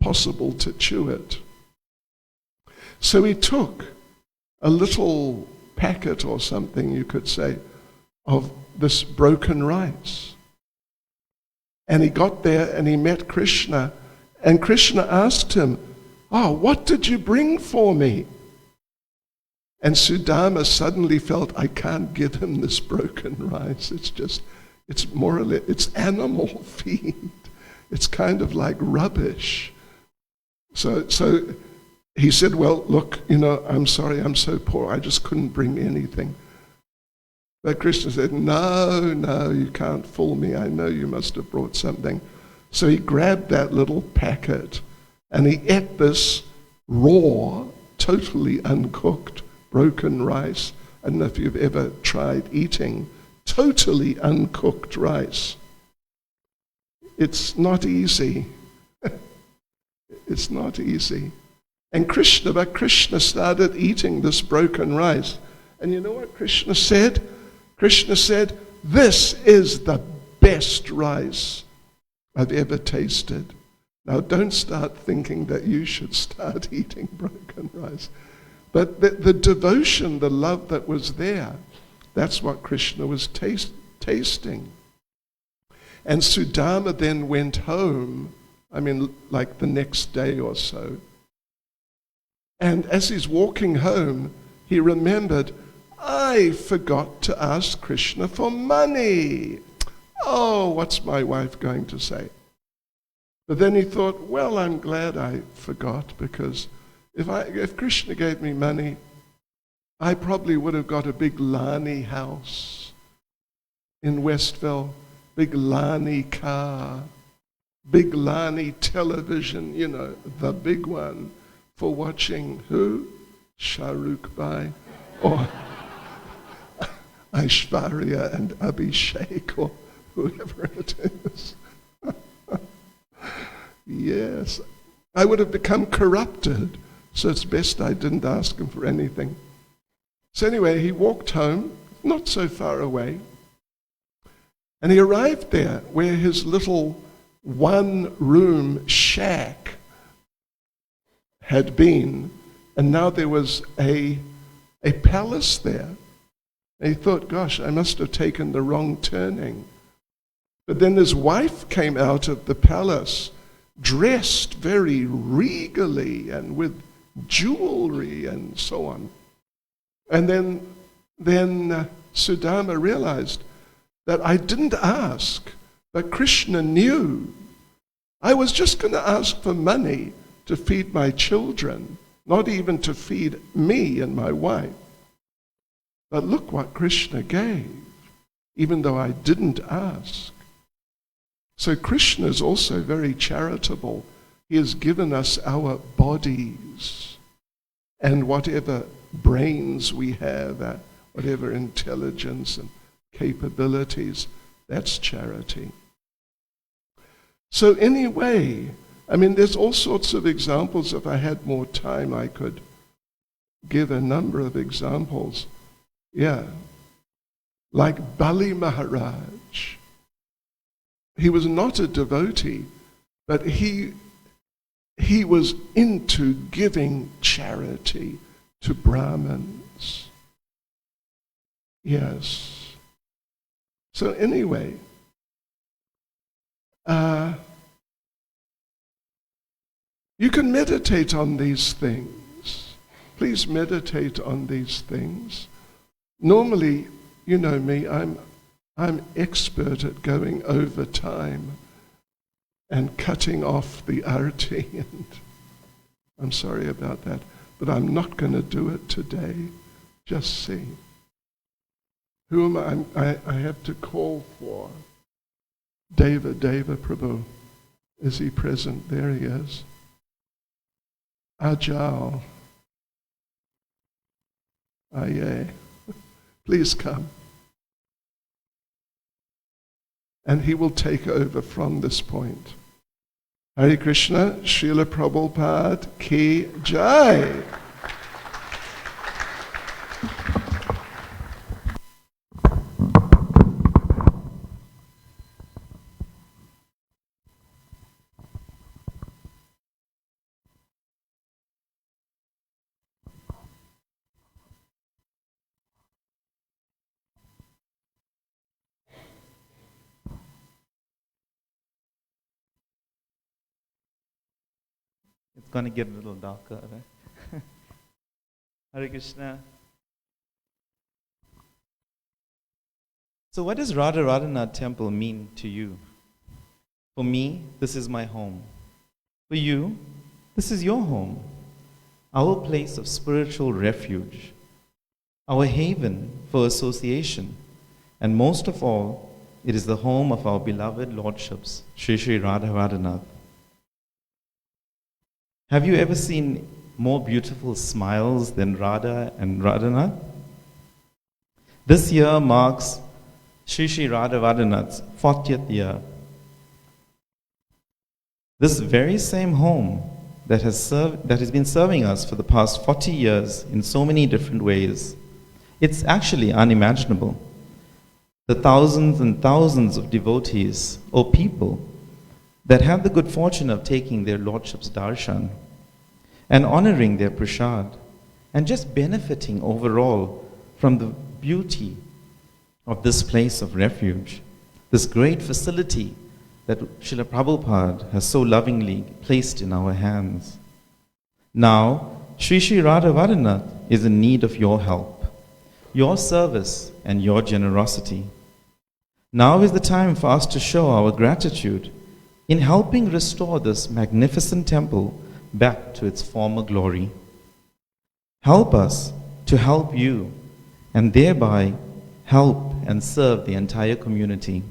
possible to chew it. So he took a little packet or something, you could say, of this broken rice. And he got there and he met Krishna, and Krishna asked him, what did you bring for me? And Sudama suddenly felt, I can't give him this broken rice. It's more or less, it's animal feed. It's kind of like rubbish. So he said, well, look, I'm sorry, I'm so poor, I just couldn't bring anything. But Krishna said, no, you can't fool me. I know you must have brought something. So he grabbed that little packet and he ate this raw, totally uncooked, broken rice. I don't know if you've ever tried eating totally uncooked rice. It's not easy. It's not easy. And Krishna started eating this broken rice. And you know what Krishna said? Krishna said, this is the best rice I've ever tasted. Now don't start thinking that you should start eating broken rice. But the devotion, the love that was there, that's what Krishna was tasting. And Sudama then went home, like the next day or so. And as he's walking home, he remembered, I forgot to ask Krishna for money. Oh, what's my wife going to say? But then he thought, well, I'm glad I forgot, because if Krishna gave me money, I probably would have got a big Lani house in Westville, big Lani car, big Lani television, the big one for watching who? Shah Rukh Bhai or Aishwarya and Abhishek or whoever it is. Yes, I would have become corrupted, so it's best I didn't ask him for anything. So anyway, he walked home, not so far away, and he arrived there where his little one-room shack had been, and now there was a palace there. And he thought, gosh, I must have taken the wrong turning. But then his wife came out of the palace dressed very regally and with jewelry and so on. And then Sudama realized that I didn't ask, but Krishna knew. I was just going to ask for money to feed my children, not even to feed me and my wife. But look what Krishna gave, even though I didn't ask. So Krishna is also very charitable. He has given us our bodies and whatever brains we have, whatever intelligence and capabilities, that's charity. So anyway, I mean, there's all sorts of examples. If I had more time, I could give a number of examples. Yeah, like Bali Maharaj. He was not a devotee, but he was into giving charity to Brahmins. Yes. So anyway, you can meditate on these things. Please meditate on these things. Normally, you know me, I'm expert at going over time and cutting off the arti, and I'm sorry about that, but I'm not going to do it today. Just see. Who am I? I have to call for Deva Prabhu. Is he present? There he is. Ajal. Aye. Please come. And he will take over from this point. Hare Krishna, Srila Prabhupada Ki Jai. It's going to get a little darker, right? Hare Krishna. So what does Radha Radhanath Temple mean to you? For me, this is my home. For you, this is your home. Our place of spiritual refuge. Our haven for association. And most of all, it is the home of our beloved lordships, Sri Sri Radha Radhanath. Have you ever seen more beautiful smiles than Radha and Radhanath? This year marks Sri Sri Radha Radhanath's 40th year. This very same home that has been serving us for the past 40 years in so many different ways, it's actually unimaginable. The thousands and thousands of devotees or people that have the good fortune of taking their lordship's darshan and honoring their prasad and just benefiting overall from the beauty of this place of refuge, this great facility that Srila Prabhupada has so lovingly placed in our hands. Now, Sri Sri Radha Radhanath is in need of your help, your service, and your generosity. Now is the time for us to show our gratitude in helping restore this magnificent temple back to its former glory. Help us to help you and thereby help and serve the entire community.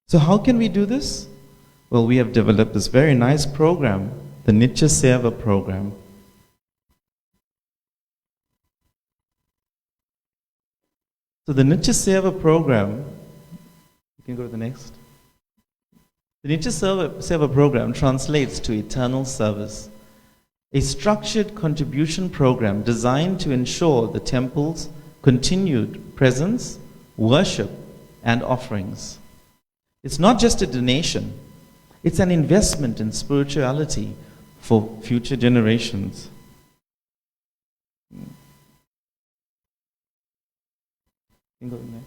So how can we do this? Well, we have developed this very nice program, the Nitya Seva program. So the Nitya Seva program, you can go to the next. The Nitya Seva program translates to eternal service, a structured contribution program designed to ensure the temple's continued presence, worship, and offerings. It's not just a donation, it's an investment in spirituality for future generations. You can go next.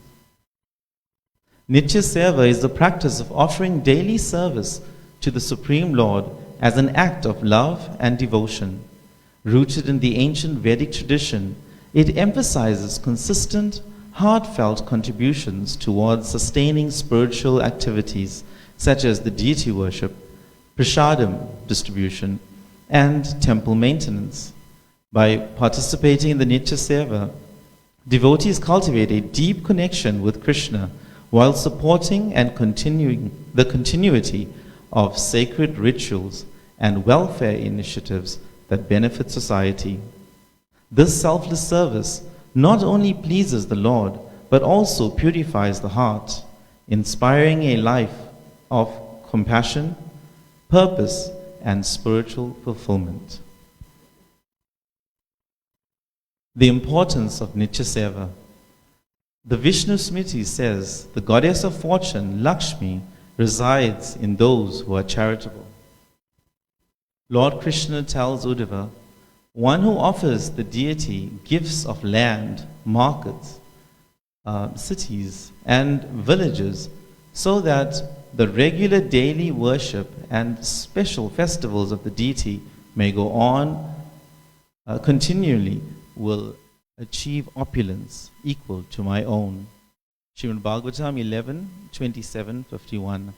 Nitya Seva is the practice of offering daily service to the Supreme Lord as an act of love and devotion. Rooted in the ancient Vedic tradition, it emphasizes consistent, heartfelt contributions towards sustaining spiritual activities such as the deity worship, prasadam distribution, and temple maintenance. By participating in the Nitya Seva, devotees cultivate a deep connection with Krishna while supporting and continuing the continuity of sacred rituals and welfare initiatives that benefit society. This selfless service not only pleases the Lord, but also purifies the heart, inspiring a life of compassion, purpose, and spiritual fulfillment. The importance of Nitya Seva. The Vishnu Smriti says the goddess of fortune, Lakshmi, resides in those who are charitable. Lord Krishna tells Uddhava, one who offers the deity gifts of land, markets, cities, and villages, so that the regular daily worship and special festivals of the deity may go on continually, will achieve opulence equal to my own. Srimad Bhagavatam 11, 27, 51.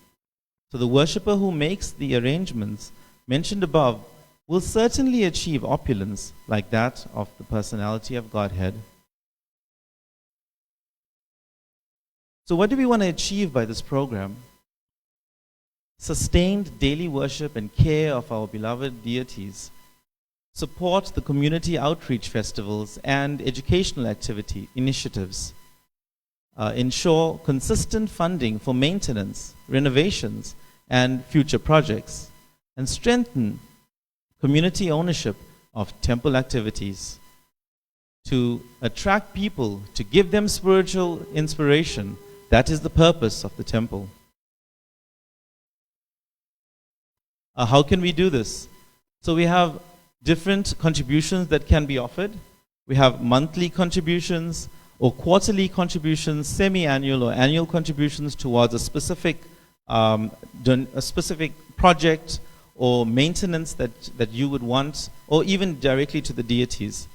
So the worshipper who makes the arrangements mentioned above will certainly achieve opulence like that of the personality of Godhead. So what do we want to achieve by this program? Sustained daily worship and care of our beloved deities, support the community outreach festivals and educational activity initiatives, ensure consistent funding for maintenance, renovations, and future projects, and strengthen community ownership of temple activities. To attract people, to give them spiritual inspiration, that is the purpose of the temple. How can we do this? So we have different contributions that can be offered. We have monthly contributions or quarterly contributions, semi-annual or annual contributions towards a specific project or maintenance that you would want, or even directly to the deities.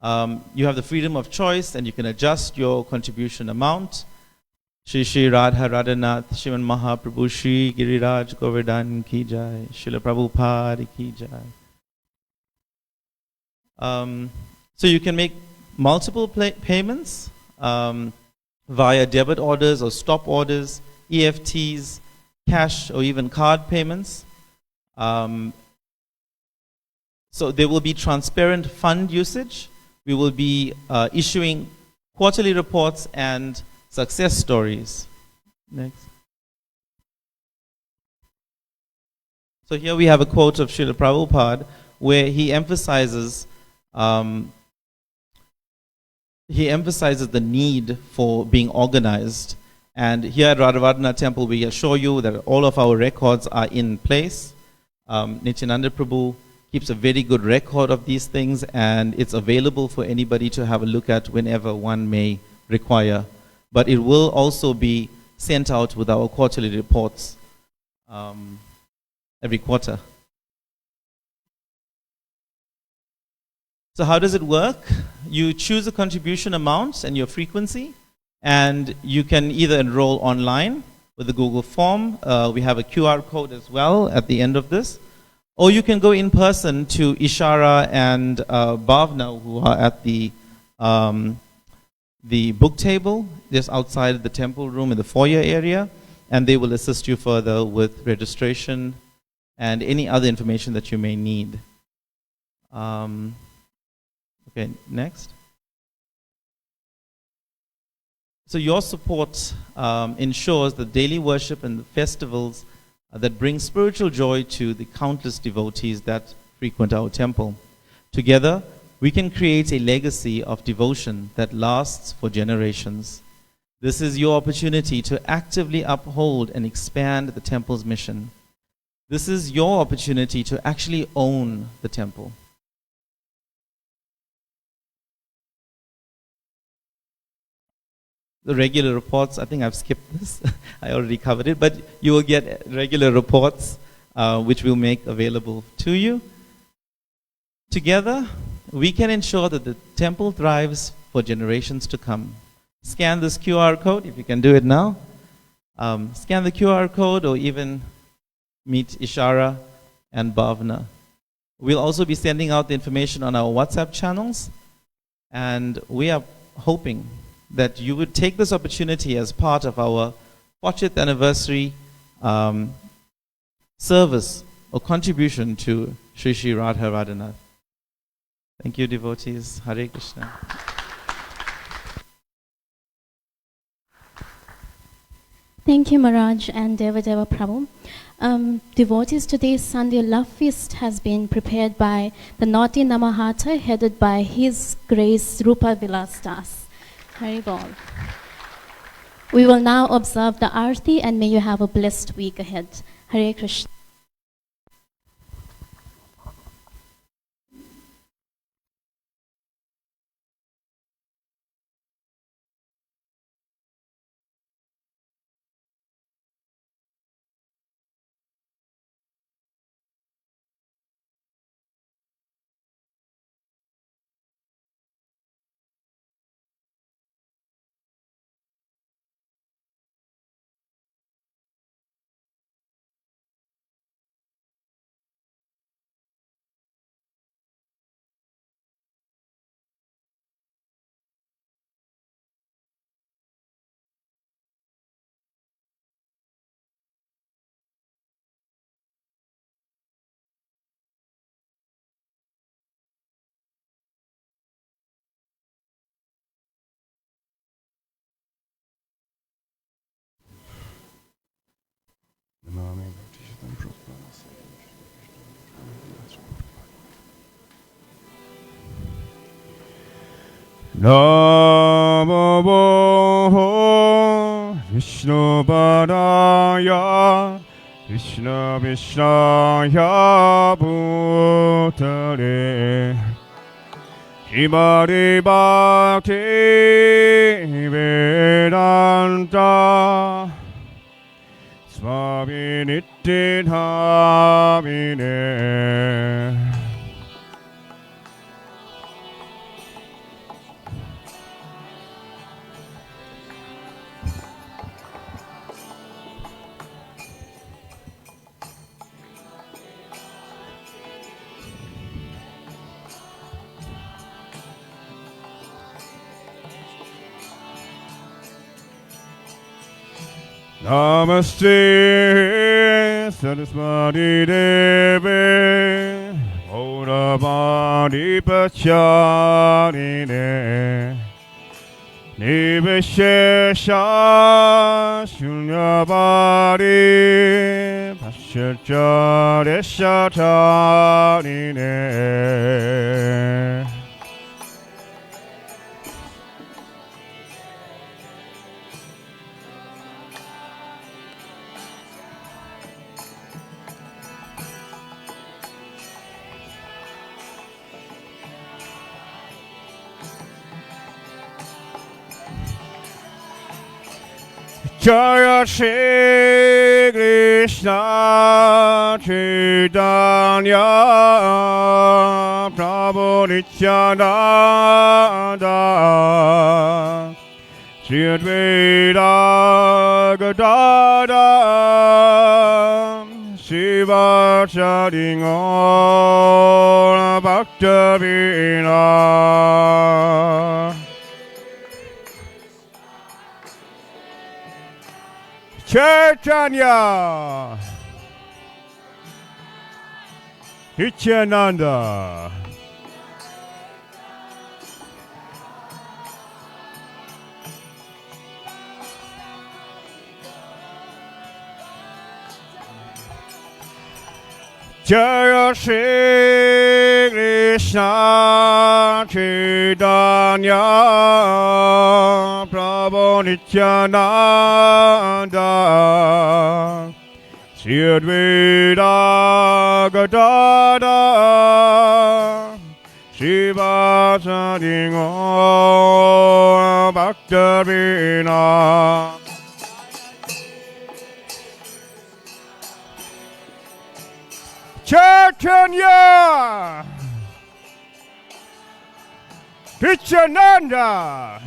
You have the freedom of choice and you can adjust your contribution amount. Shri Shri Radha Radhanath Shriman Mahaprabhu Shri Giriraj Govardhan Ki Jai, Srila Prabhupada Ki Jai. So you can make multiple payments via debit orders or stop orders, EFTs, cash or even card payments. So there will be transparent fund usage. We will be issuing quarterly reports and success stories. Next. So here we have a quote of Srila Prabhupada where he emphasizes the need for being organized. And here at Radhavardhana Temple, we assure you that all of our records are in place. Nityananda Prabhu keeps a very good record of these things, and it's available for anybody to have a look at whenever one may require. But it will also be sent out with our quarterly reports every quarter. So how does it work? You choose a contribution amount and your frequency, and you can either enroll online with the Google form. We have a QR code as well at the end of this. Or you can go in person to Ishara and Bhavna, who are at the book table just outside the temple room in the foyer area, and they will assist you further with registration and any other information that you may need. Okay, next. So your support ensures the daily worship and the festivals that bring spiritual joy to the countless devotees that frequent our temple. Together, we can create a legacy of devotion that lasts for generations. This is your opportunity to actively uphold and expand the temple's mission. This is your opportunity to actually own the temple. the regular reports. I think I've skipped this. I already covered it. But you will get regular reports which we'll make available to you. Together, we can ensure that the temple thrives for generations to come. Scan this QR code, if you can do it now. Scan the QR code or even meet Ishara and Bhavna. We'll also be sending out the information on our WhatsApp channels, and we are hoping that you would take this opportunity as part of our 40th anniversary service or contribution to Sri Sri Radha Radhanath. Thank you, devotees. Hare Krishna. Thank you, Maharaj and Devadeva Prabhu. Devotees, today's Sunday Love Feast has been prepared by the Naughty Namahata, headed by His Grace Rupa Vilas Das. Haribol. We will now observe the Aarti, and may you have a blessed week ahead. Hare Krishna. Namo Vishnu Padaya Krishna Vishnaya Bhutale Himari Bhakti Vedanta Swami Nittidhamine. Namaste Saraswati Devi Auravadi Pacharine Niveshesha Shunyavadi Paschachareshatarine. Jaya Shri Krishna Caitanya Prabhu Nityananda Shri Advaita Gadadhara Shiva Chari Gaura Bhakta Vina Caitanya Nityananda Jaya Shri Krishna Caitanya Prabhu Nityananda Shri Advaita Gadadhara Shiva Chari Gaura Bhaktarina Caitanya Nityananda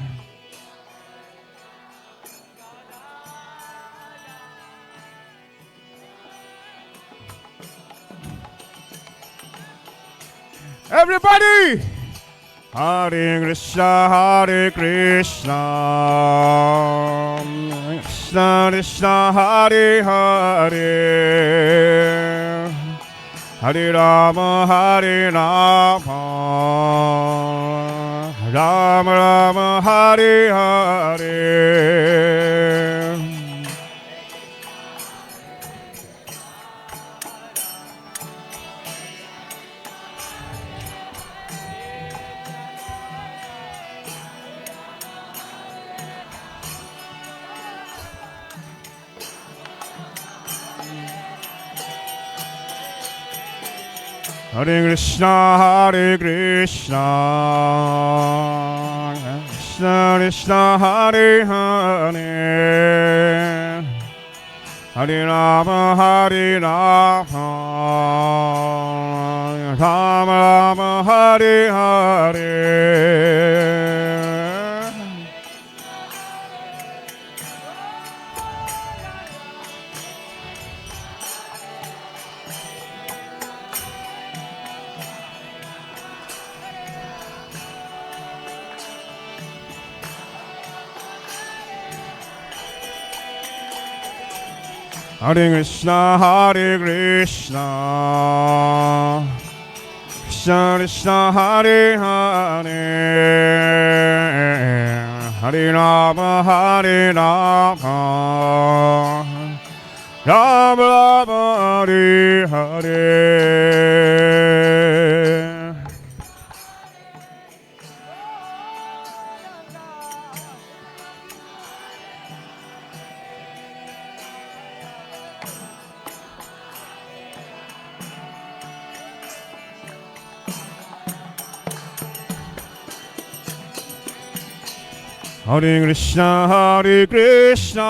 Everybody! Hare Krishna, Krishna Krishna, Hare Hare, Hare Rama, Hare Rama, Rama Rama, Hare Hare. Hare Krishna, Krishna Krishna, Hare Hare, Hare Rama, Hare Rama, Rama Rama, Hare Hare. Hare Krishna, Krishna Krishna, Hare Hare, Hare Rama, Hare Rama, Rama Rama, Hare Hare. Hare Krishna, Krishna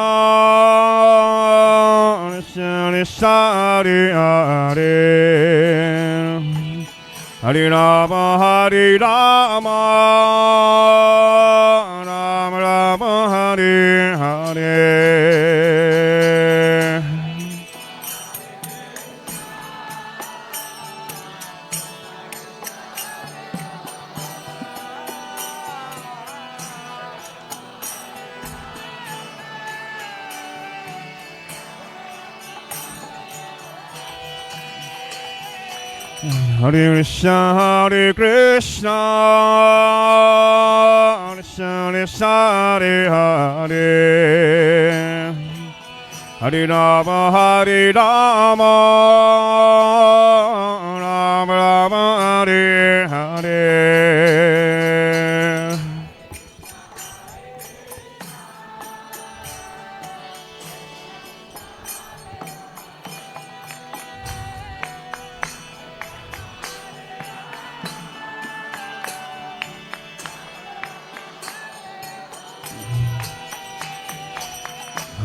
Krishna, Hare Hare, Hare Rama, Hare Rama, Rama Rama, Hare Hare. Hare Krishna, Krishna Krishna, Hare Hare, Hare Rama, Hare Rama, Rama Rama, Hare Hare.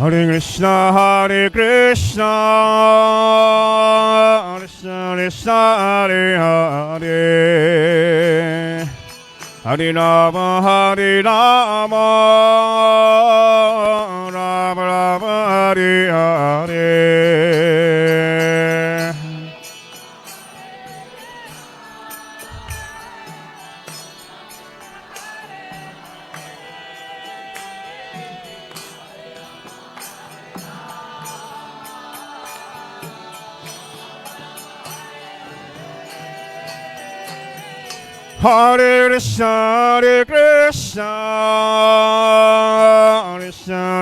Hare Krishna, Krishna Krishna, Hare Hare, Hare Rama, Hare Rama, Rama Rama, Hare Hare. Hare Krishna, Krishna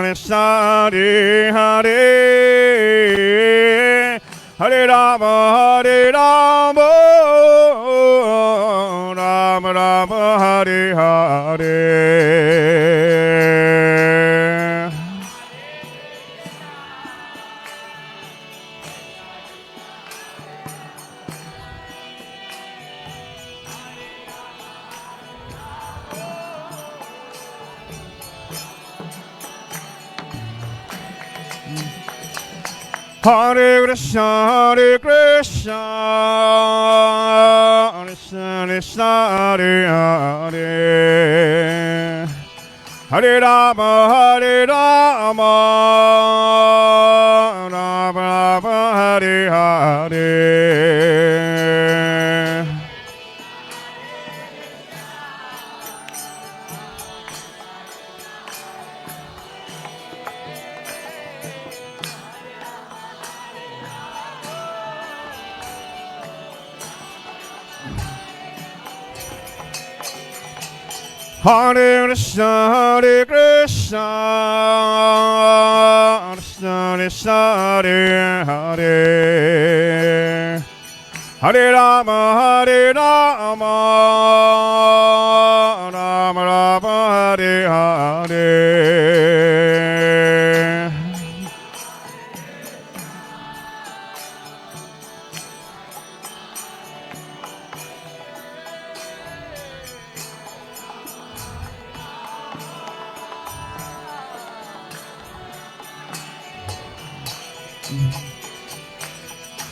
Krishna, Hare Hare, Hare Rama, Hare Rama, Rama Rama, Hare Hare. Hare Krishna, Hare Krishna, Krishna Krishna, Hare Hare, Hare Rama, Hare Rama, Rama Rama, Hare Hare. Hare Krishna, Hare Krishna, Krishna Krishna, Hare Hare, Hare Rama, Hare Rama, Rama Rama, Hare Hare.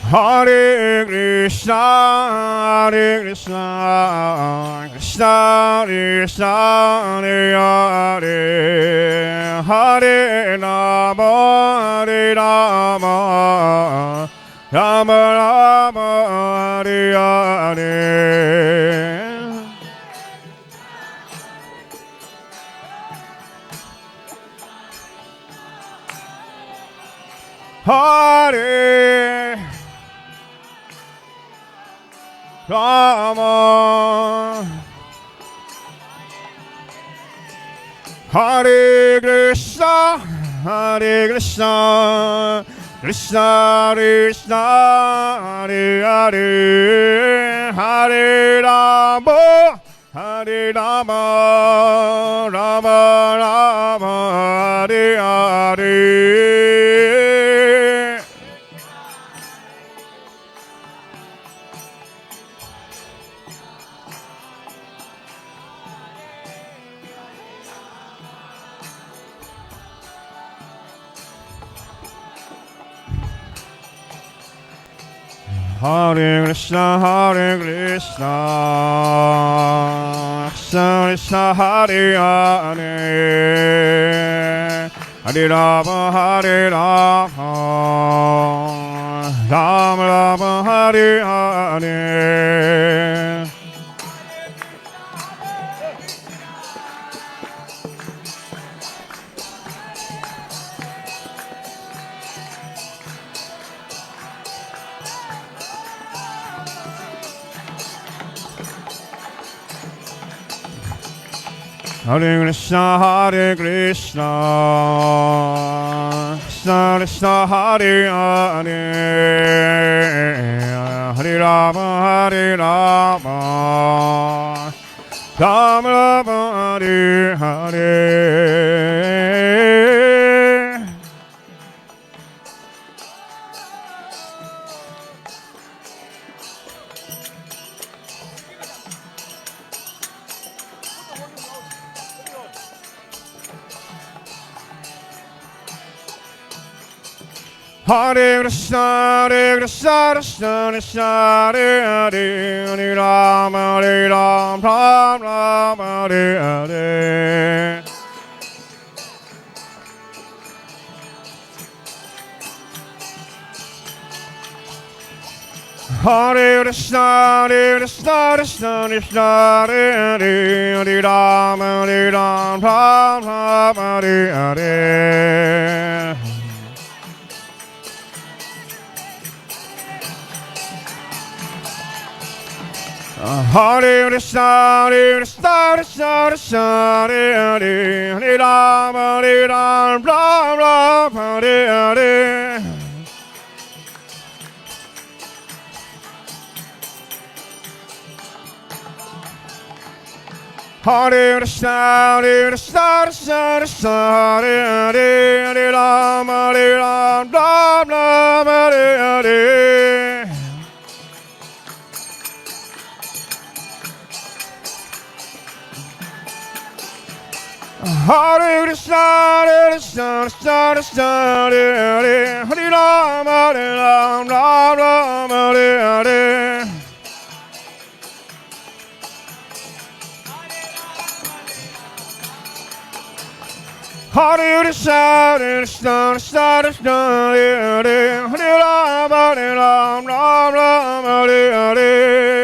Hare Krishna, Hare Krishna, Krishna Krishna, Hare Hare, Hare Rama, Hare Rama, Rama Rama, Hare Hare. Hare Rama, Hare Krishna, Hare Krishna, Krishna Krishna, Hare Hare, Hare Rama, Hare Rama, Rama Rama, Hare Hare. Hare Krishna, Hare Krishna, Krishna Krishna, Hare Hare, Hare Rama, Hare Rama, Rama Rama, Hare Hare. Hare Krishna, Hare Krishna, Krishna Krishna, Hare Hare, Hare Rama, Hare Rama, Rama Rama, Hare Hare. Hare Krishna, Hare Krishna, Krishna Krishna, Hare Hare, Hare Rama, Hare Rama, Rama Rama, Hare Hare. Hare Krishna, Hare Krishna, Krishna Krishna, Hare Hare, Hare Rama, Hare Rama, Rama Rama, Hare Hare. Hare Krishna, Hare Krishna, Krishna Krishna, Hare Hare, Hare Rama, Hare Rama, Rama Rama, Hare Hare. Hare Krishna, Hare Krishna, Krishna Krishna, Hare Hare, Hare Rama, Hare Rama, Rama Rama, Hare Hare. Hare Krishna, Hare Krishna, Krishna Krishna, Hare Hare, Hare Ram, Hare Ram, Ram Ram, Hare Hare. Hare Krishna, Hare Krishna, Krishna Krishna, Hare Hare, Hare Ram, Hare Ram, Ram Ram, Hare Hare.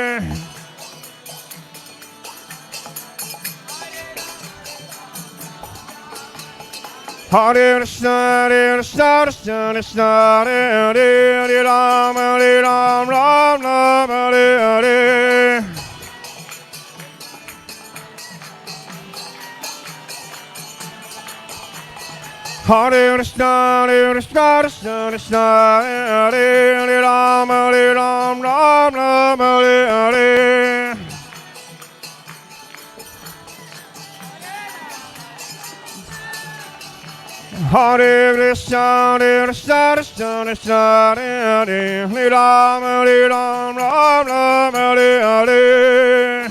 Hare Krishna, Hare Krishna, Krishna Krishna, Hare Hare, Hare Ram, Ram Ram, Hare Hare. Hare Krishna, Hare Krishna, Krishna Krishna, Hare Hare, Hare Ram, Ram Ram, Hare Hare. Hare Krishna, Hare Krishna, Krishna Krishna, Hare Hare, Hare Ram, Ram Ram, Hare Hare.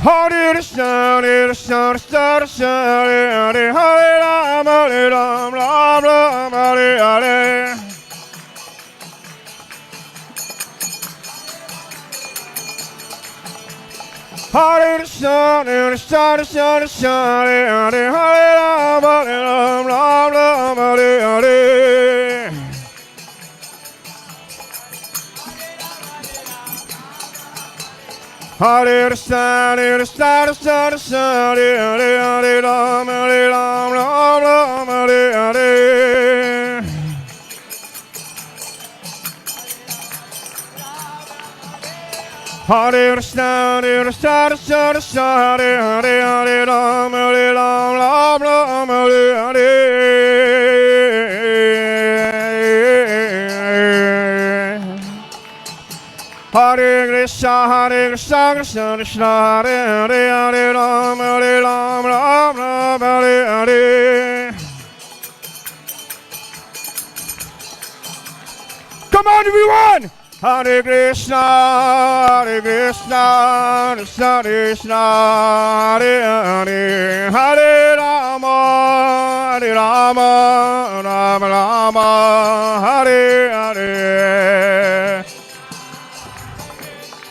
Hare Krishna, Hare Krishna, Krishna Krishna, Hare Hare, Hare Ram, Ram Ram, Hare Hare. Hare Krishna, Hare Krishna, Krishna Krishna, Hare Hare, Hare Ram, Ram Hare Hare. Hare Krishna, Hare Krishna, Krishna Krishna, Hare Hare, Hare Ram, Ram Hare Hare. Hare Krishna, Hare Krishna, Krishna Krishna, Hare Hare, Hare Ram, Ram Hare Hare. Hare Krishna, Hare Krishna, Krishna Krishna, Hare Hare, Hare Ram, Ram Hare Hare. Come on, everyone! Hare Krishna, Hare Krishna, Krishna Krishna, Hare Hare, Hare Rama, Hare Rama, Rama Rama, Hare Hare. Hare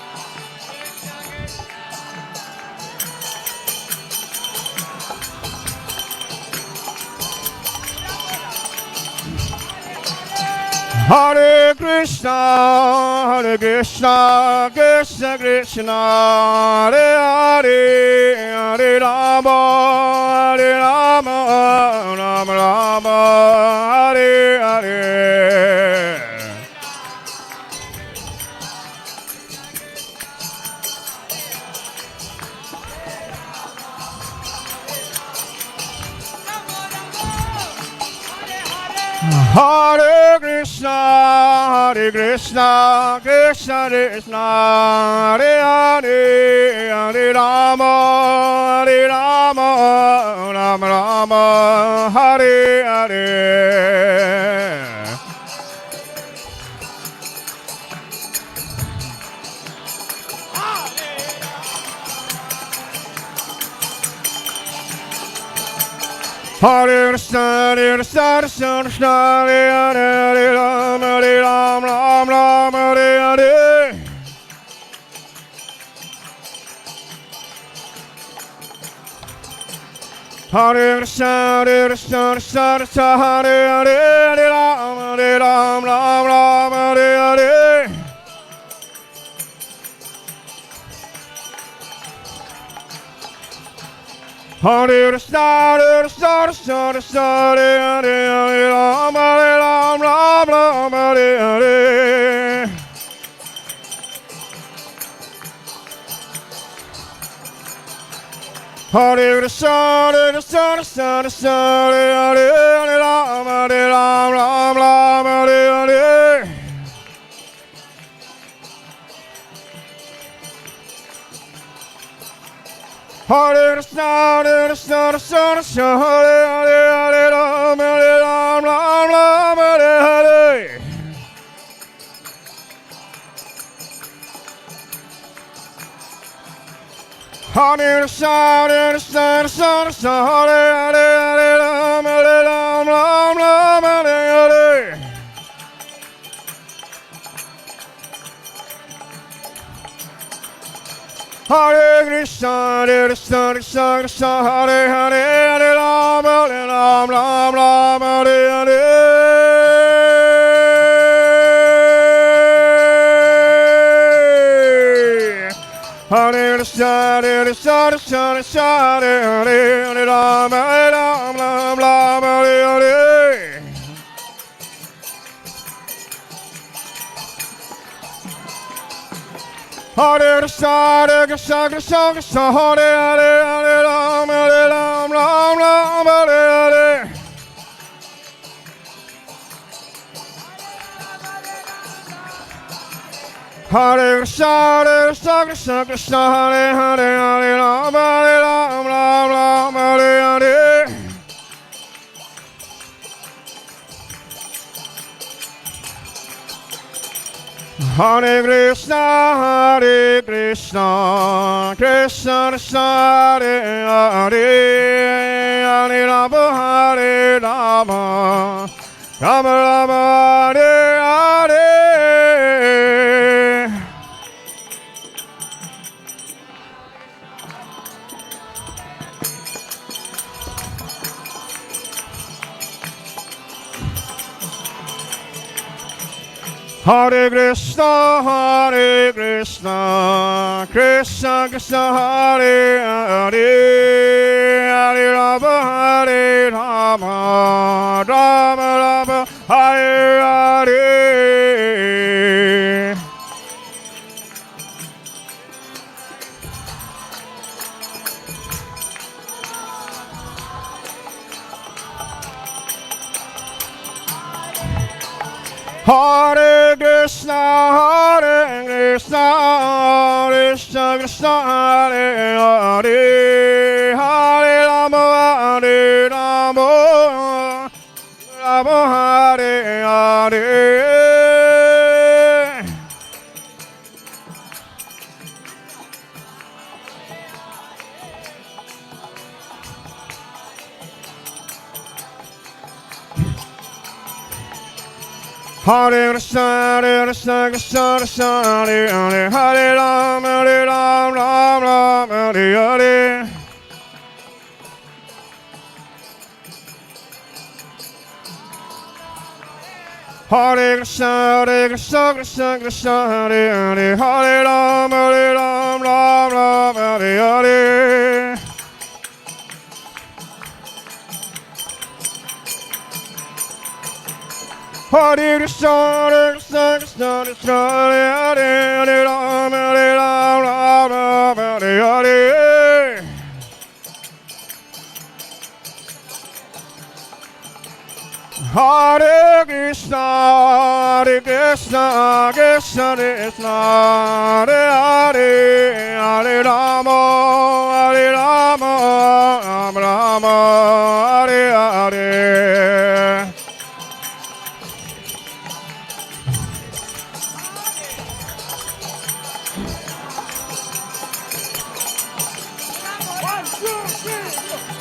Krishna, Krishna Krishna, Hare Hare, Hare Rama, Rama Rama, Hare Hare. Hare Krishna, Krishna Krishna, Hare Hare, Hare Rama, Rama Rama, Hare Hare. Hare Krishna, Krishna Krishna, Hare Hare, Hare Ram, Ram Hare Hare. Hare Krishna, Krishna Krishna, Hare Hare, Hare Ram, Ram Hare Hare. Hare Krishna, Krishna Krishna, Hare Hare, Ram, Ram Hare Hare. Hare Krishna, Krishna Krishna, Hare Hare, Hare Ram, Ram Hare Hare. Hare Krishna, Krishna, Hare Hare, Ram, Ram Hare Hare. Hare Krishna, Hare Krishna, Krishna Krishna, Hare Hare, Hare Ram, Ram Ram, Hare Hare. Hare Krishna, Krishna Krishna, Hare Hare, Hare Ram, Ram Ram, Hare Hare. Hare Krishna, Krishna Krishna, Hare Hare, Hare Ram, Ram Ram, Hare Hare. Hare Krishna, Krishna Krishna, Hare Hare, Hare Ram, Ram Ram, Hare Hare. Hare Krishna, Krishna Krishna, Hare Hare, Hare Ram, Ram Hare Hare. Hare Krishna, Krishna Krishna, Hare Hare, Hare Rama, Hare Rama, Rama Rama, Hare Hare. Hare Krishna, Krishna Krishna, Hare Hare, Hare Rama, Hare Rama, Rama Rama, Hare Hare. Hare Krishna, Krishna Krishna, Hare Hare, Hare Rama, Hare Rama, Rama Hare Hare. Hare Krishna, Krishna Krishna, Hare Hare, Hare Rama, Ram Hare Hare. Hare Krishna, Krishna Krishna, Hare Hare, Hare Rama, Ram Hare Hare. Hare Krishna, Krishna Krishna, Hare Hare, Hare Rama, Hare Hare. Hare Krishna, Krishna Krishna, Hare Hare, Hare Rama, Rama, Hare Hare.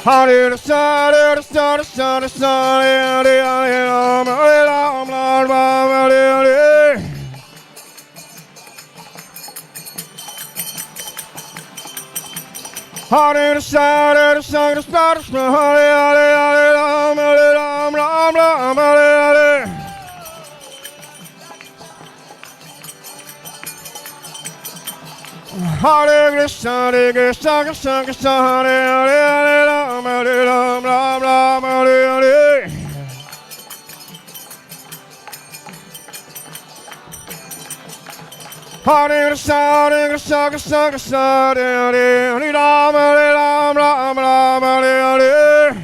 Hare Krishna, Krishna Krishna, Hare Hare, Hare Rama, Hare Hare. Hare Krishna, Krishna, Hare Hare, Hare Rama, Hare Hare. Hare Krishna, Krishna, Hare Hare, Hare Rama, Hare Hare. Hare Krishna, Krishna, Hare Hare, Hare Rama, Hare Hare.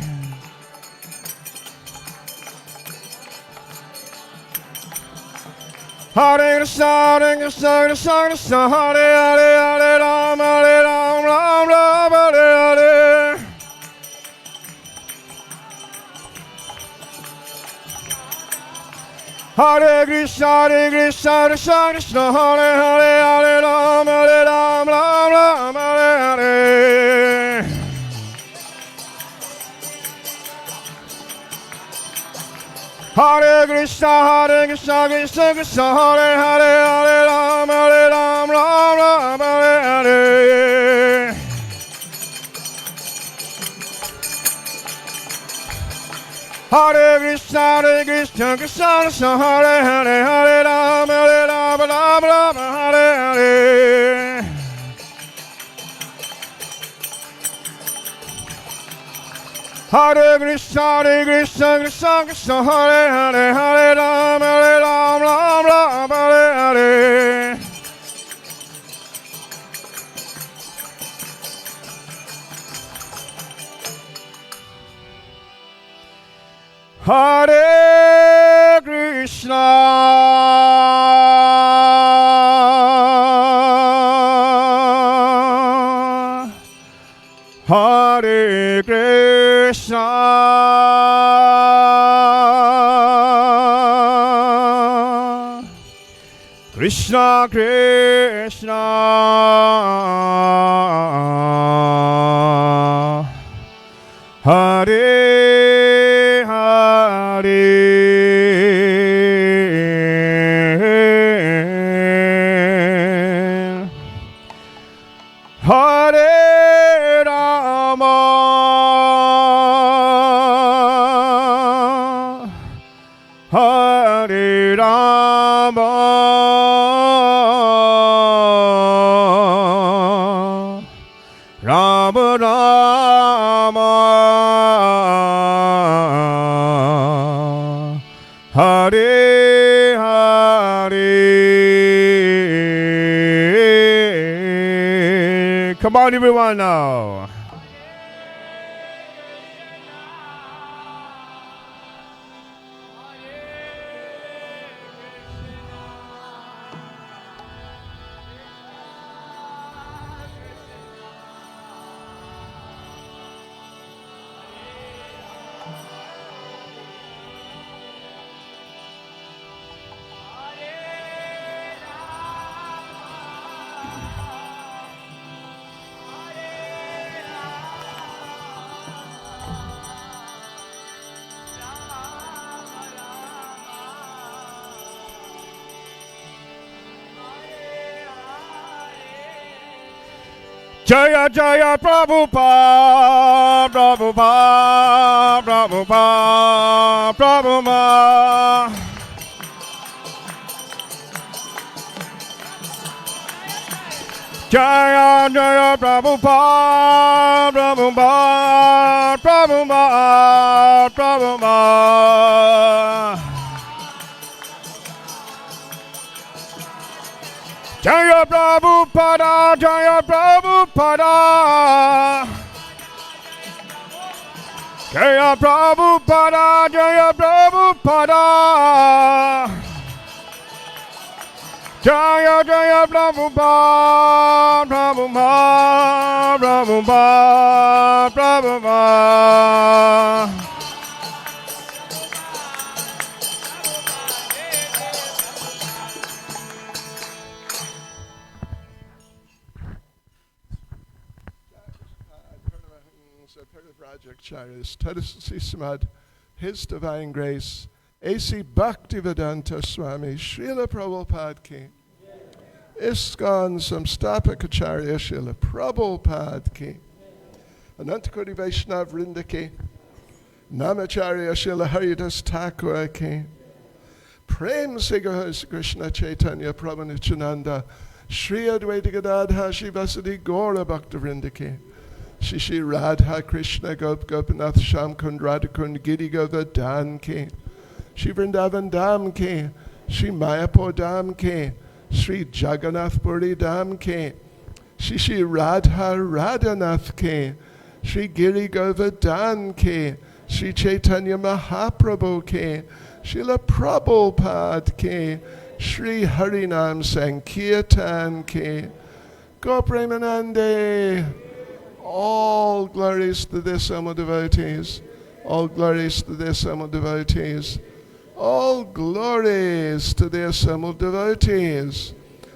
Hare Krishna, Krishna, Hare Hare, Hare Rama, Hare Hare. Hare Krishna, Krishna, Hare Hare, Hare Rama, Hare Hare. Hare Krishna, Krishna Krishna, Hare Hare, Hare Ram, Ram Ram, Hare Hare. Hare Krishna, Krishna Krishna, Hare Hare, Hare Ram, Ram Ram, Hare Hare. Hare Krishna, Krishna Krishna, Hare Hare, Hare Ram, Ram Ram, Hare Hare. Hare Krishna. Hare Krishna. Krishna Krishna. Hare Hare Rama, Hare Rama, Rama Rama, Hare Hare. Come on, everyone now. Jaya Jaya Prabhupada, Prabhupada, Prabhupada, Prabhupada. Jaya Jaya Prabhupada, Prabhupada, Prabhupada, Prabhupada. Jaya Prabhupada, Jaya Prabhupada. Jaya Prabhupada, Jaya Prabhupada. Jaya Jaya Prabhupada, Prabhupada, Prabhupada, Prabhupada. Tadasismad, His Divine Grace, A.C. Bhaktivedanta Swami, Srila Prabhupada Ki, ISKCON Samstapakacharya Srila Prabhupada Ki, Anantakoti Vaishnav Vrinda Ki, Namacharya Srila Haridas Thakur Ki, Prem Siga Krishna Chaitanya Prabhu Nityananda, Shri Advaita Gadadha Shivasadi Gaura Bhakta Vrinda Ki, Shishi Radha Krishna Gop Gopinath Sham Kund Radhakund Giri Govardhan Ki, Shri Vrindavan Dham Ki, Shri Mayapur Dham Ki, Shri Jagannath Puri Dham Ki, Shishi Radha Radhanath Ki, Shri Giri Govardhan Ki, Shri Chaitanya Mahaprabhu Ki, Srila Prabhupada Ki, Shri Harinam Sankirtan Ki, Gopremanande. All glories to the Sama devotees. All glories to the Sama devotees. All glories to the Sama devotees.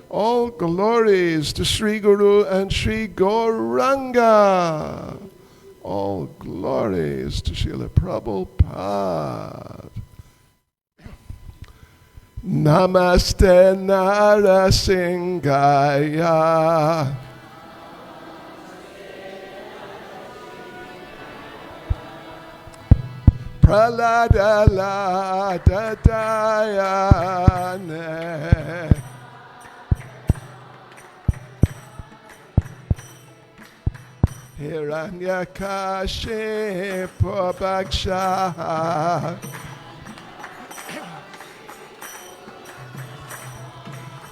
All glories to Sri Guru and Sri Gauranga. All glories to Srila Prabhupada. Namaste Narasingaya. Pralada la Dayane. Hiranyakashipu Bhaksha.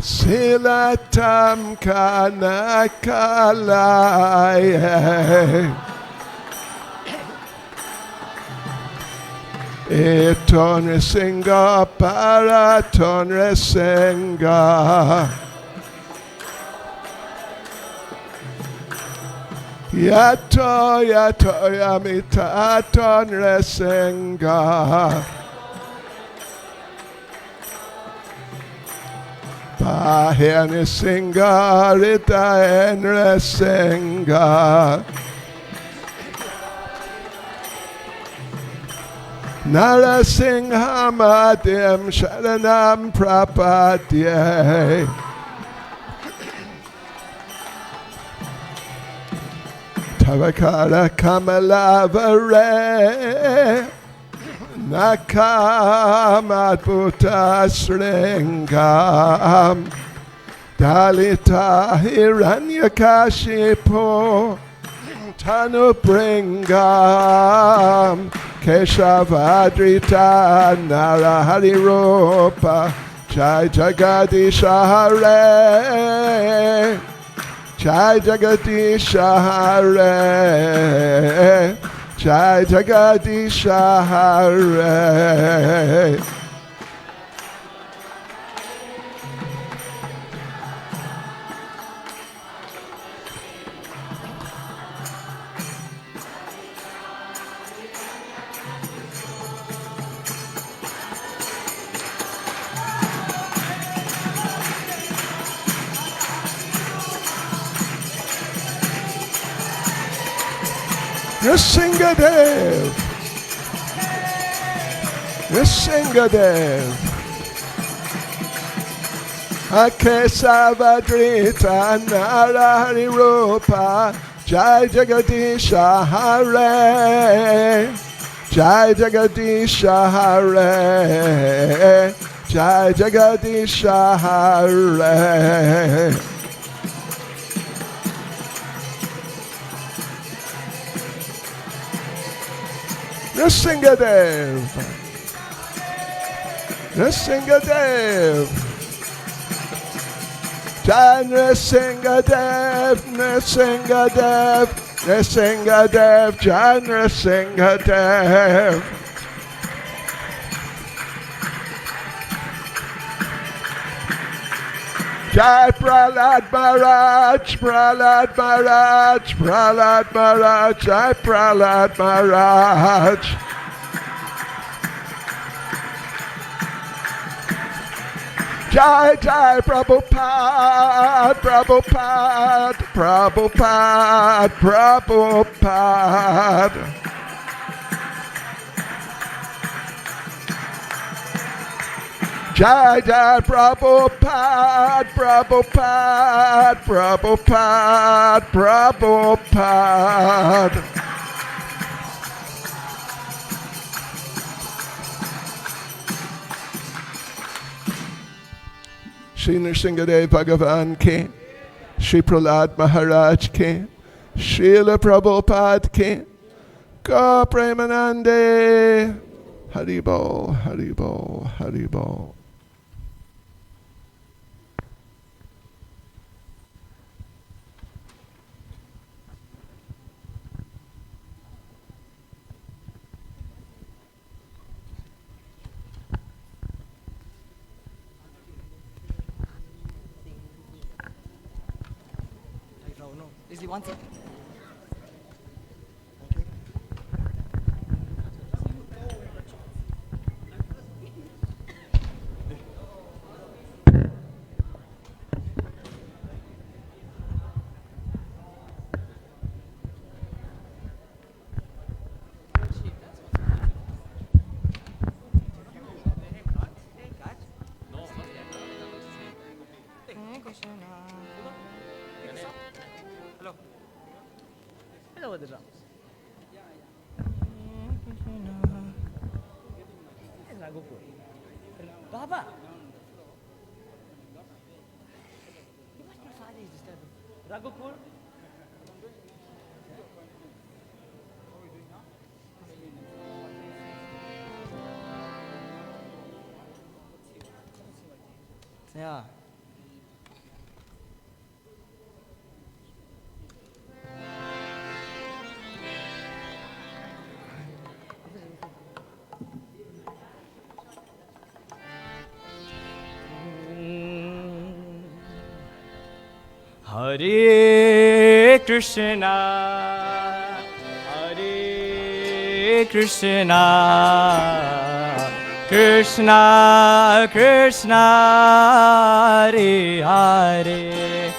Silatam Kanakalaya. Eton Resinga Paraton Resinga. Yato Yato Yamitaton Resinga. Paheni Singa Rita en Resinga. Narasinghamadhyam Sharanam Prapadye. Tavakara Kamalavare Nakamadbhuta Sringam Dalita Hiranyakashipu Tanu Bringam Keshavadrita Narahari Rupa Jai Jagadisha Hare Jai Jagadisha Hare Jai Jagadisha Hare. Nrsingadev, Nrsingadev, Akesavadrita Narahari Rupa, Jai Jagadisha Hare, Jai Jagadisha Hare, Jai Jagadisha Hare. Nrsingadev, Nrsingadev, Jai Nrsingadev, Nrsingadev, Nrsingadev, Jai Nrsingadev. Jai Prahlad Maharaj, Prahlad Maharaj, Prahlad Maharaj, Jai Prahlad Maharaj. Jai Jai Prabhupada, Prabhupada, Prabhupada, Prabhupada. Jai Jai Prabhupada, Prabhupada, Prabhupada, Prabhupada. Shri Nrsingadev Bhagavan ke, Shri Prahlad Maharaj ke, Srila Prabhupada ke, Go Premanande. Haribol, Haribol, Haribol. Is he one second? Ragopur. Baba! My father is disturbing. Ragopur? Yeah. Hare Krishna, Hare Krishna, Krishna Krishna, Hare Hare,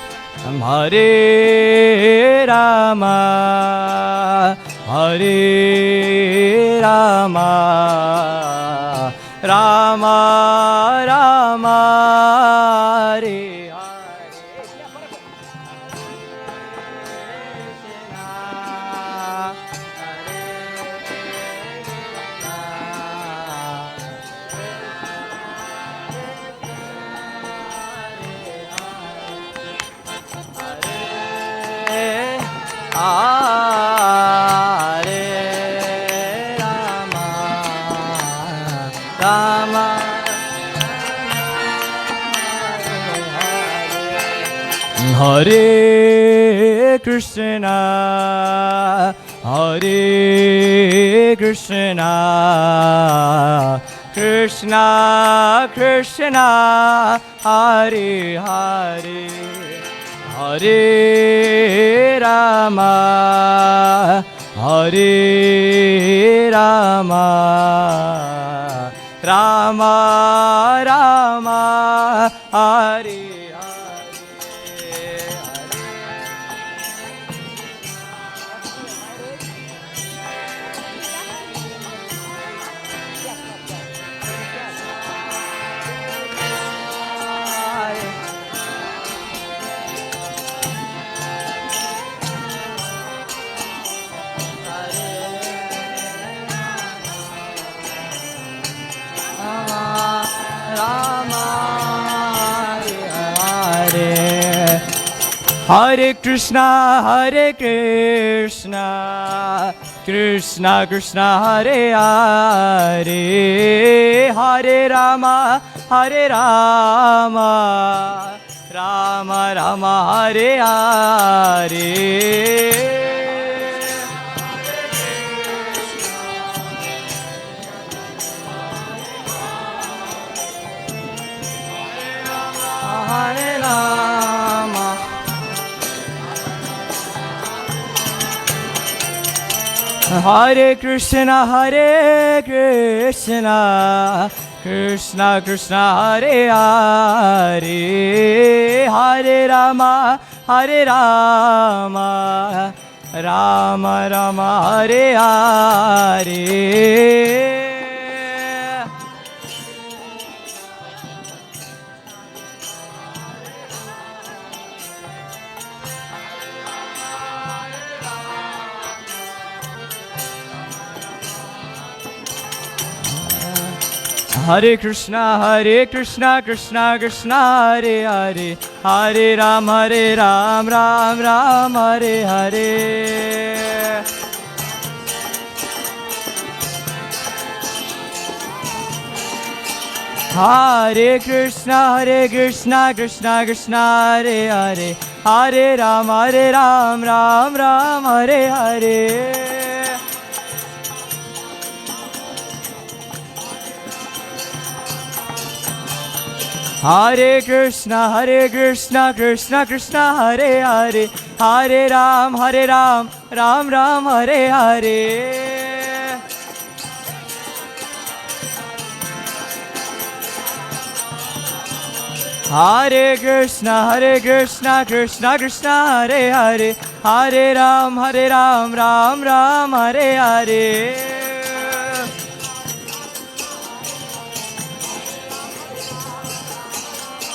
Hare Rama, Hare Rama, Rama Rama, Hare Hare Krishna, Hare Krishna, Krishna Krishna, Hare Hare, Hare Rama, Hare Rama, Rama Rama, Hare Hare Krishna, Hare Krishna, Krishna Krishna, Hare Hare, Hare Rama, Hare Rama, Rama Rama, Hare Hare. Hare Rama, Hare Krishna, Hare Krishna, Krishna Krishna, Hare Hare, Hare Rama, Hare Rama, Rama Rama, Hare Hare. Hare Krishna, Krishna Krishna, Hare Hare, Hare Ram, Ram Ram, Hare Hare. Hare Krishna, Krishna Krishna, Hare Hare, Hare Ram, Ram Ram, Hare Hare. Hare Krishna, Krishna Krishna, Hare Hare, Hare Ram, Ram Ram, Hare Hare. Hare Krishna, Krishna Krishna, Hare Hare, Hare Ram, Ram Ram, Hare Hare.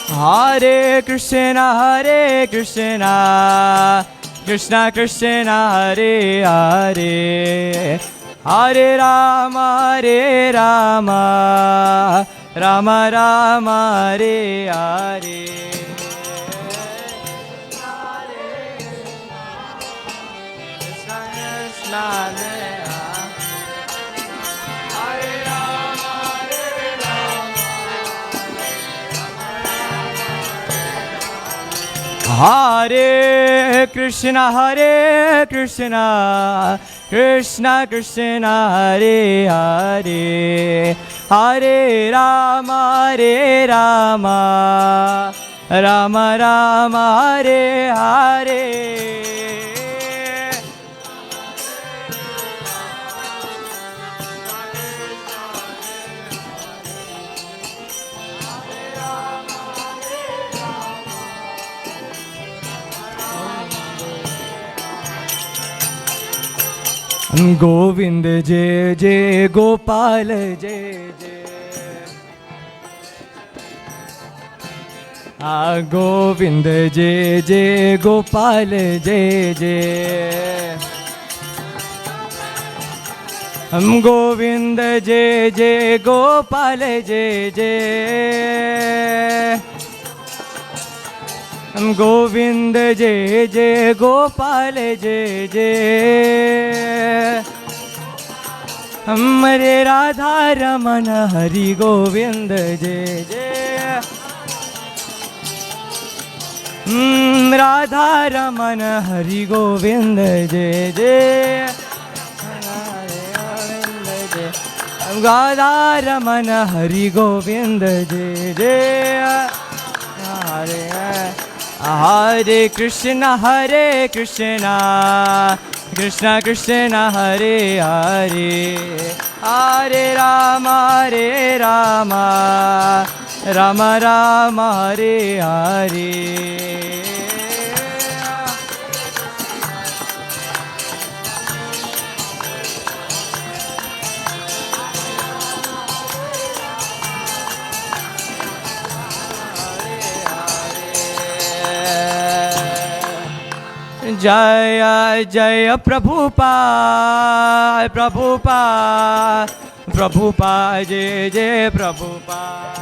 Hare Krishna, Krishna Krishna, Hare Hare, Hare Rama, Rama Rama, Hare Hare. Krishna Krishna, Hare Rama, Hare Krishna, Krishna Krishna, Hare Hare, Hare Rama, Rama Rama, Hare Hare. Govind जय जय गोपाल जय जय गोविंद जय जय गोपाल जय जय गोविंद जय जय गोपाल जय जय गोविंद जय जय गोपाल जय जय हमारे राधा रमन हरि गोविंद जय जय राधा रमन हरि गोविंद जय जय राधा रमन हरि गोविंद जय जय हरे हरे कृष्ण कृष्ण कृष्ण हरे हरे हरे राम राम राम हरे हरे जय जय प्रभुपाद प्रभुपाद प्रभुपाद जय जय प्रभुपाद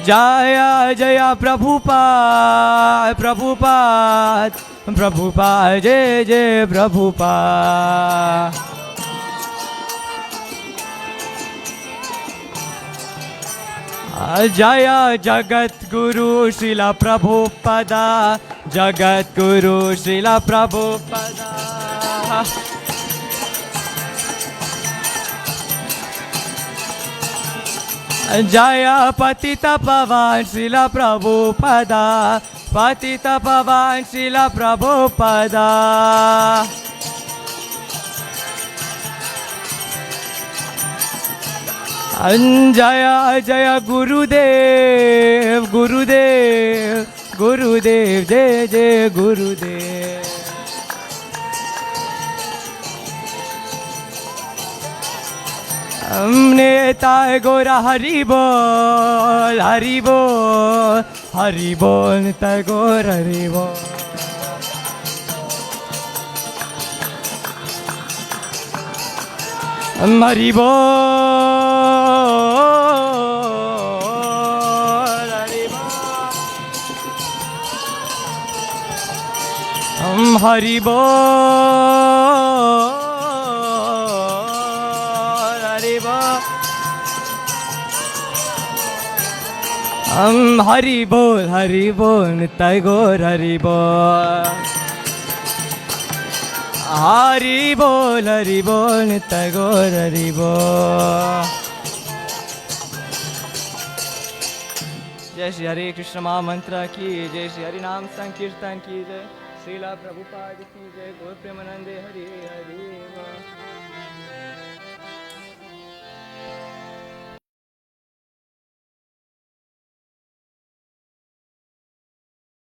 जय जय प्रभुपाद प्रभुपाद प्रभुपाद जय जय प्रभुपाद जय जगत गुरु श्रीला प्रभुपदा जगत गुरु श्रीला प्रभुपदा जय पतित पावन श्रीला प्रभुपदा पतित पावन श्रीला प्रभुपदा जय जय गुरुदेव गुरुदेव गुरुदेव जय जय गुरुदेव नेता गोरा हरि बोल हरि बोल हरि बोल नेता गोर हरि बोल हरि बोल हरि बोल हरि बोल हरि बोल हरि बोल निताय गौर हरि बोल हरि बोल निताय गौर हरि बोल। जय श्री हरे कृष्ण महामंत्र की जय, श्री हरि नाम संकीर्तन की जय, श्रीला प्रभुपाद की जय, गौर प्रेमानंदे हरि हरि।